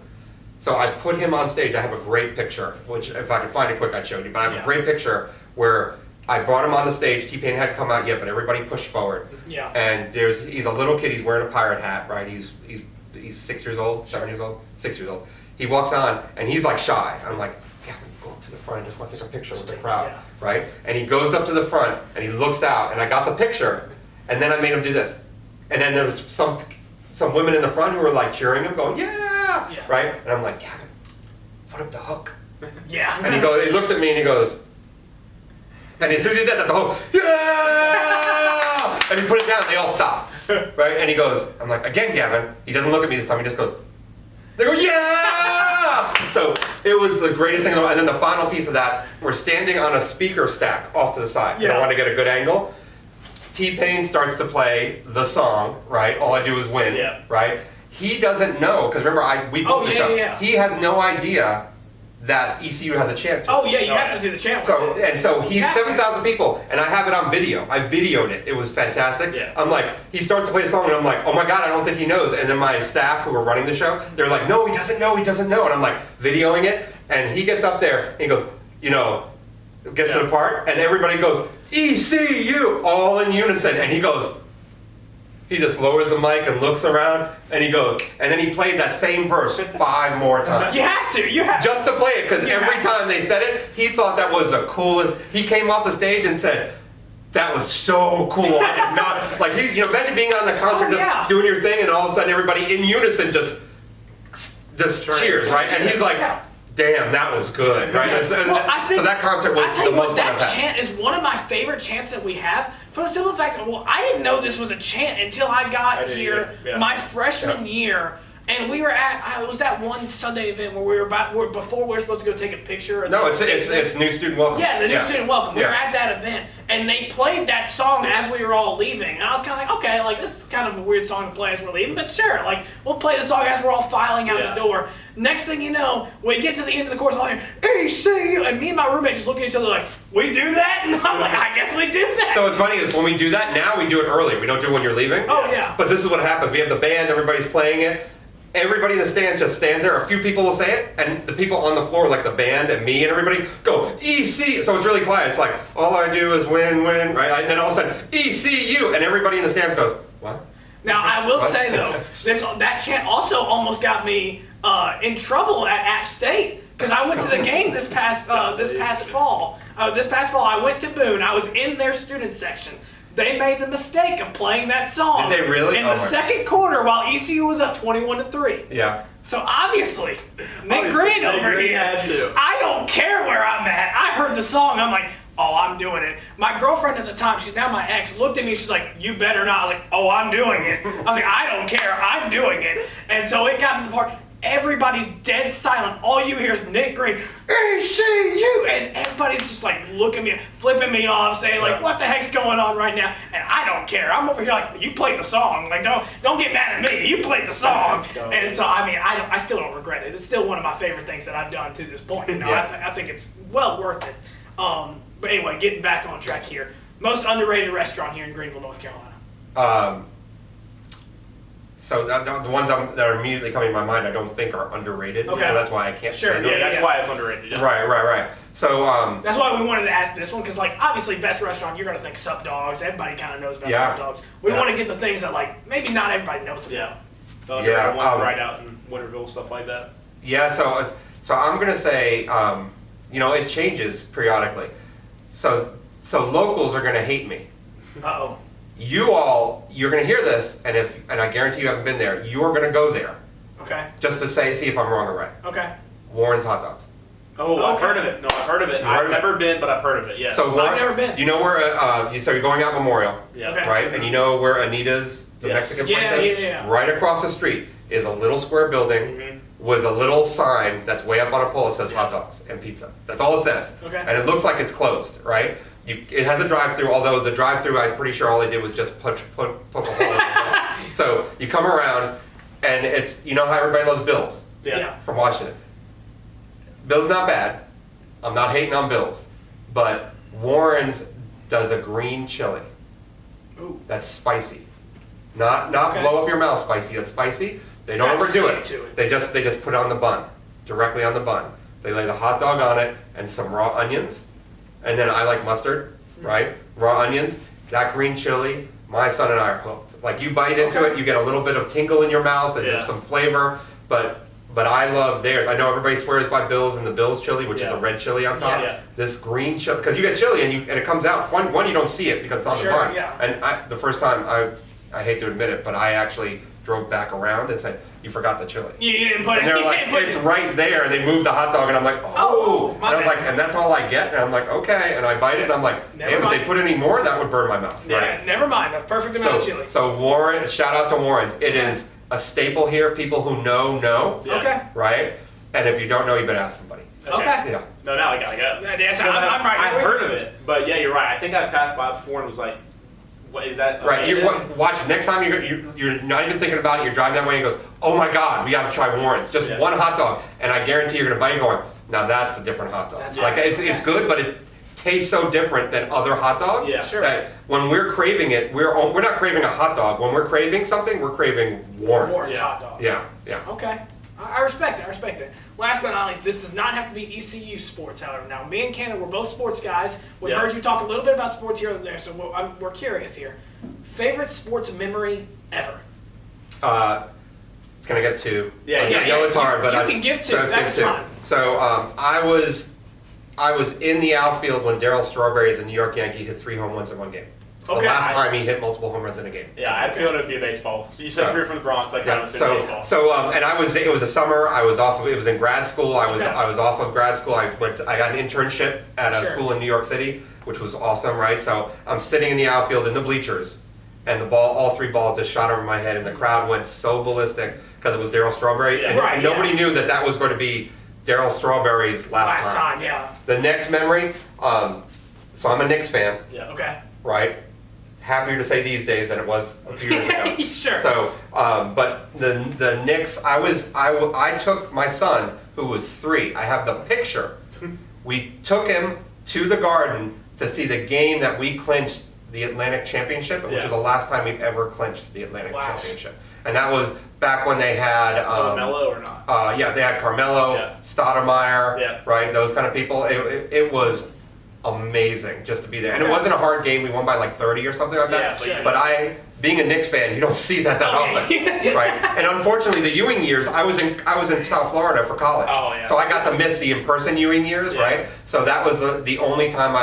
So I put him on stage. I have a great picture, which if I could find it quick, I'd show you. But I have Yeah. a great picture where I brought him on the stage. T-Pain hadn't come out yet, but everybody pushed forward. Yeah. And he's a little kid. He's wearing a pirate hat, right? He's 6 years old, 7 years old, 6 years old. He walks on and he's like shy. I'm like, "Yeah, go up to the front. I just want to take a picture with the crowd," Yeah. right? And he goes up to the front and he looks out, and I got the picture, and then I made him do this, and then there was some women in the front who were like cheering him, going, "Yeah!" Yeah. Right? And I'm like, "Gavin, put up the hook." Yeah. And he looks at me and he goes, and as soon as he did that, the whole, "Yeah!" And he put it down, they all stop, right? And he goes, I'm like, "Again, Gavin." He doesn't look at me this time, he just goes, They go, yeah! So it was the greatest thing. And then the final piece of that, we're standing on a speaker stack off to the side. Yeah. I want to get a good angle. T-Pain starts to play the song, right? All I Do Is Win, Yeah. right? He doesn't know, because remember, we booked the show. Yeah. He has no idea that ECU has a chant to it. Oh yeah, you have to do the chant. So he's Have to. 7,000 people, and I have it on video. I videoed it. It was fantastic. Yeah. I'm like, he starts to play the song, and I'm like, oh my god, I don't think he knows. And then my staff who were running the show, they're like, no, he doesn't know, And I'm like, videoing it, and he gets up there, and he goes, gets to the part, and everybody goes, ECU, all in unison, and he goes, he just lowers the mic and looks around, and he goes, and then he played that same verse 5 more times. You have to. Just to play it, because every time they said it, he thought that was the coolest. He came off the stage and said, that was so cool. I did not, like, imagine being on the concert, just doing your thing, and all of a sudden everybody in unison just cheers, right? And he's like, damn, that was good, right? Well, I think, so that concert was the most fun I've had. That chant is one of my favorite chants that we have, for the simple fact that, I didn't know this was a chant until I got here my freshman year. And we were at, it was that one Sunday event where before we were supposed to go take a picture. No, it's New Student Welcome. Yeah, the New Student Welcome. We were at that event, and they played that song as we were all leaving. And I was kind of like, okay, like, that's kind of a weird song to play as we're leaving, but sure, like, we'll play the song as we're all filing out the door. Next thing you know, we get to the end of the course, all here, ECU, and me and my roommate just look at each other like, we do that? And I'm like, I guess we do that. So what's funny is when we do that, now we do it early. We don't do it when you're leaving. Oh, yeah. But this is what happens. We have the band, everybody's playing it. Everybody in the stand just stands there. A few people will say it, and the people on the floor, like the band and me and everybody, go, EC. So it's really quiet. It's like, all I do is win, right? And then all of a sudden, ECU, and everybody in the stands goes, what? Now, I will say, though, that chant also almost got me in trouble at App State, because I went to the game this past fall. This past fall, I went to Boone. I was in their student section. They made the mistake of playing that song. Did they really? In the second quarter, while ECU was up 21-3. Yeah. So obviously, Nick Green over here. I don't care where I'm at. I heard the song. I'm like, oh, I'm doing it. My girlfriend at the time, she's now my ex, looked at me. She's like, you better not. I was like, oh, I'm doing it. I was like, I don't care. I'm doing it. And so it got to the part. Everybody's dead silent. All you hear is Nick Green, ECU, and everybody's just like looking at me, flipping me off, saying like, "What the heck's going on right now?" And I don't care. I'm over here like, "You played the song. Like, don't get mad at me. You played the song." And so I mean, I still don't regret it. It's still one of my favorite things that I've done to this point. I think it's well worth it. But anyway, getting back on track here. Most underrated restaurant here in Greenville, North Carolina. So the ones that are immediately coming to my mind, I don't think are underrated. Okay. So that's why I can't. Sure. say them. That's why it's underrated. Yeah. Right. So that's why we wanted to ask this one, because like obviously best restaurant, you're gonna think Sup Dogs. Everybody kind of knows about Sup Dogs. We want to get the things that like maybe not everybody knows about. The one right out in Winterville, stuff like that. Yeah. So I'm gonna say, it changes periodically. So locals are gonna hate me. Uh-oh. You're gonna hear this, and I guarantee you haven't been there. You are gonna go there. Okay. Just to see if I'm wrong or right. Okay. Warren's Hot Dogs. Oh, I've heard of it. No, I've heard of it. I've never been, but I've heard of it. Yes. So I've never been. You know where? So you're going out Memorial. Yeah. Okay. Right, and you know where Anita's, the Mexican place is. Yeah. Right across the street is a little square building with a little sign that's way up on a pole that says hot dogs and pizza. That's all it says. Okay. And it looks like it's closed, right? It has a drive-through, although the drive-through, I'm pretty sure all they did was just put a hole in it. So you come around, and it's, you know how everybody loves Bill's? Yeah. From watching it. Bill's not bad. I'm not hating on Bill's. But Warren's does a green chili. Ooh. That's spicy. Not blow up your mouth spicy. That's spicy. They don't Got to overdo stick to it. it. They just put it on the bun, directly on the bun. They lay the hot dog on it and some raw onions, and then I like mustard, right? Raw onions, that green chili. My son and I are hooked. Like you bite into it, you get a little bit of tingle in your mouth and some flavor, but I love theirs. I know everybody swears by Bill's and the Bill's chili, which is a red chili on top. Yeah. This green chili, because you get chili and it comes out. One, you don't see it because it's on the bun. Yeah. And the first time, I hate to admit it, but I actually drove back around and said, "You forgot the chili." You didn't put it. And they're like, "It's right there." And they moved the hot dog, and I'm like, "Oh!" And I was like, "And that's all I get?" And I'm like, "Okay." And I bite it, and I'm like, "Damn, if they put any more, that would burn my mouth." Yeah, right? never mind. A perfect amount of chili. So Warren, shout out to Warren's. It is a staple here. People who know, Yeah. Okay. right? And if you don't know, you better ask somebody. Okay. Yeah. No, now I gotta go. Yes, I'm right. I've heard of it, but yeah, you're right. I think I passed by before and was like, "What is that?" Right. Watch next time you're not even thinking about it. You're driving that way and goes, "Oh my God, we got to try Warren's. Just Yeah. one hot dog," and I guarantee you're gonna bite going, "Now that's a different hot dog." That's Like right. it's good, but it tastes so different than other hot dogs. Yeah. Sure. That when we're craving it, we're not craving a hot dog. When we're craving something, we're craving Warren's. Warren's Yeah. hot dog. Yeah. Yeah. Okay. I respect it. I respect it. Last but not least, this does not have to be ECU sports, however. Now, me and Cannon, we're both sports guys. We've Yeah. heard you talk a little bit about sports here and there, so we're curious here. Favorite sports memory ever? Can I get two? Yeah, I yeah, know it's hard, but you I can give two. so let's give That's two. fine. So I was in the outfield when Darryl Strawberry as a New York Yankee hit 3 home runs in one game. Okay. The last time he hit multiple home runs in a game. Yeah, I had a feeling it'd be a baseball. So you said So- if you're from the Bronx, I kind of assumed baseball. And it was a summer. I was off of, it was in grad school. I was Okay. off of grad school. I got an internship at a Sure. school in New York City, which was awesome, right? So I'm sitting in the outfield in the bleachers, and all 3 balls just shot over my head, and the crowd went so ballistic because it was Darryl Strawberry, Yeah. and, Right, and nobody yeah. knew that was going to be Darryl Strawberry's last time, yeah. The next memory, so I'm a Knicks fan, Yeah. Okay. right? Happier to say these days than it was a few years ago. Sure. So, but the Knicks, I took my son who was 3. I have the picture. We took him to the Garden to see the game that we clinched the Atlantic Championship, which Yeah. is the last time we've ever clinched the Atlantic Wow. Championship, and that was back when they had Mellow or not? yeah, they had Carmelo, Yeah. Stoudemire, Yeah. right? Those kind of people. It was amazing just to be there, and it wasn't a hard game. We won by like 30 or something like that. Yeah, sure. But being a Knicks fan, you don't see that Oh, often, yeah. right? And unfortunately, the Ewing years, I was in South Florida for college, Oh, yeah. so I got to miss the in-person Ewing years, Yeah. right? So that was the only time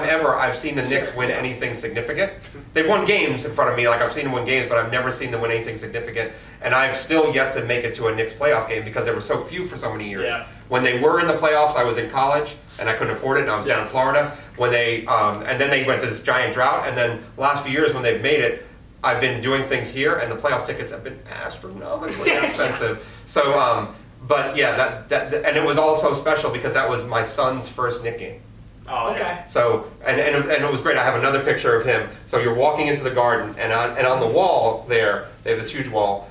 ever I've seen the Knicks win anything significant. They've won games in front of me, like I've seen them win games, but I've never seen them win anything significant. And I've still yet to make it to a Knicks playoff game because there were so few for so many years. Yeah. When they were in the playoffs, I was in college and I couldn't afford it, and I was down in Florida. When they and then they went to this giant drought, and then last few years when they've made it, I've been doing things here, and the playoff tickets have been astronomically expensive. So, but yeah, that and it was also special because that was my son's first Knick game. Oh, Okay. yeah. So and it was great. I have another picture of him. So you're walking into the Garden, and on the wall there, they have this huge wall.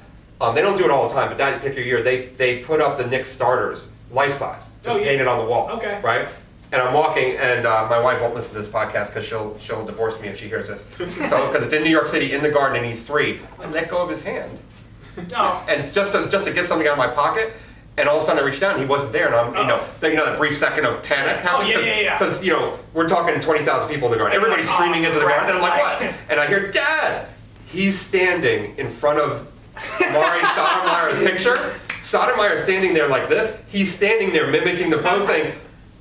They don't do it all the time, but that particular year, they put up the Knicks starters, life size, just Oh, yeah. painted on the wall. Okay. Right. And I'm walking, and my wife won't listen to this podcast because she'll divorce me if she hears this. So because it's in New York City, in the Garden, and he's 3. I let go of his hand, Oh. and just to get something out of my pocket. And all of a sudden I reached down and he wasn't there, and I'm, that brief second of panic happens. yeah. Because, we're talking 20,000 people in the Garden. Everybody's streaming into the Garden, and I'm like, what? And I hear, Dad! He's standing in front of Mari Stoudemire's picture. Stoudemire's standing there like this. He's standing there mimicking the pose saying,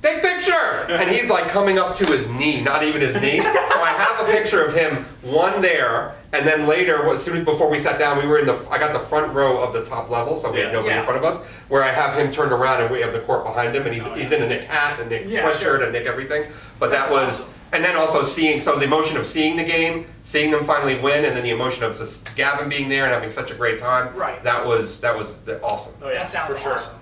take picture! And he's like coming up to his knee, not even his knee. So I have a picture of him, one there, and then later, as soon as before we sat down, I got the front row of the top level, so we had nobody in front of us, where I have him turned around and we have the court behind him, and he's in a Knick hat, and Knick sweatshirt, and Knick everything. But that was, awesome. and then also the emotion of seeing the game, seeing them finally win, and then the emotion of just Gavin being there and having such a great time. Right. That was awesome. Oh, yeah. That sounds for sure. awesome.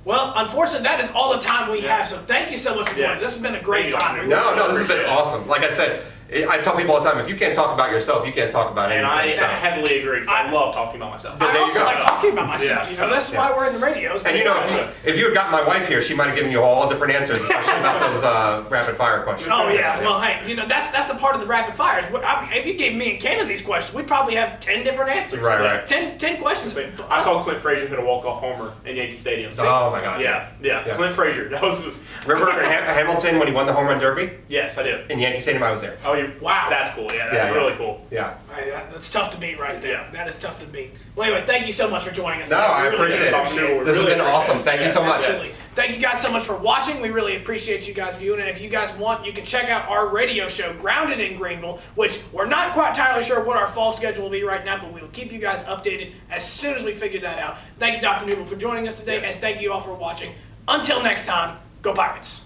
Well, unfortunately, that is all the time we have. So thank you so much for joining. Yes. This has been a great Thank you. time. No, this has Appreciate been it. awesome. Like I said, I tell people all the time, if you can't talk about yourself, you can't talk about And anything. I heavily agree because I love talking about myself. I There you also go. like talking about myself. Yeah. That's why we're in the radios. And if you had gotten my wife here, she might have given you all different answers, especially about those rapid fire questions. Oh yeah, well hey, that's the part of the rapid fires. I mean, if you gave me and Cannon these questions, we'd probably have 10 different answers. Right. 10 questions. I saw Clint Frazier hit a walk-off homer in Yankee Stadium. Oh my God. Yeah. Clint Frazier. That was Remember Hamilton when he won the home run derby yes, I did. in Yankee Stadium? I was there. Oh, you Wow. That's cool. Yeah, that's really cool. Yeah. That's tough to beat right there. Yeah. That is tough to beat. Well, anyway, thank you so much for joining us. No, today. We I really appreciate it. appreciate This has been awesome. Thank you so much. Absolutely. Thank you guys so much for watching. We really appreciate you guys viewing. And if you guys want, you can check out our radio show, Grounded in Greenville, which we're not quite entirely sure what our fall schedule will be right now, but we will keep you guys updated as soon as we figure that out. Thank you, Dr. Kneubuehl, for joining us today, and thank you all for watching. Until next time, go Pirates.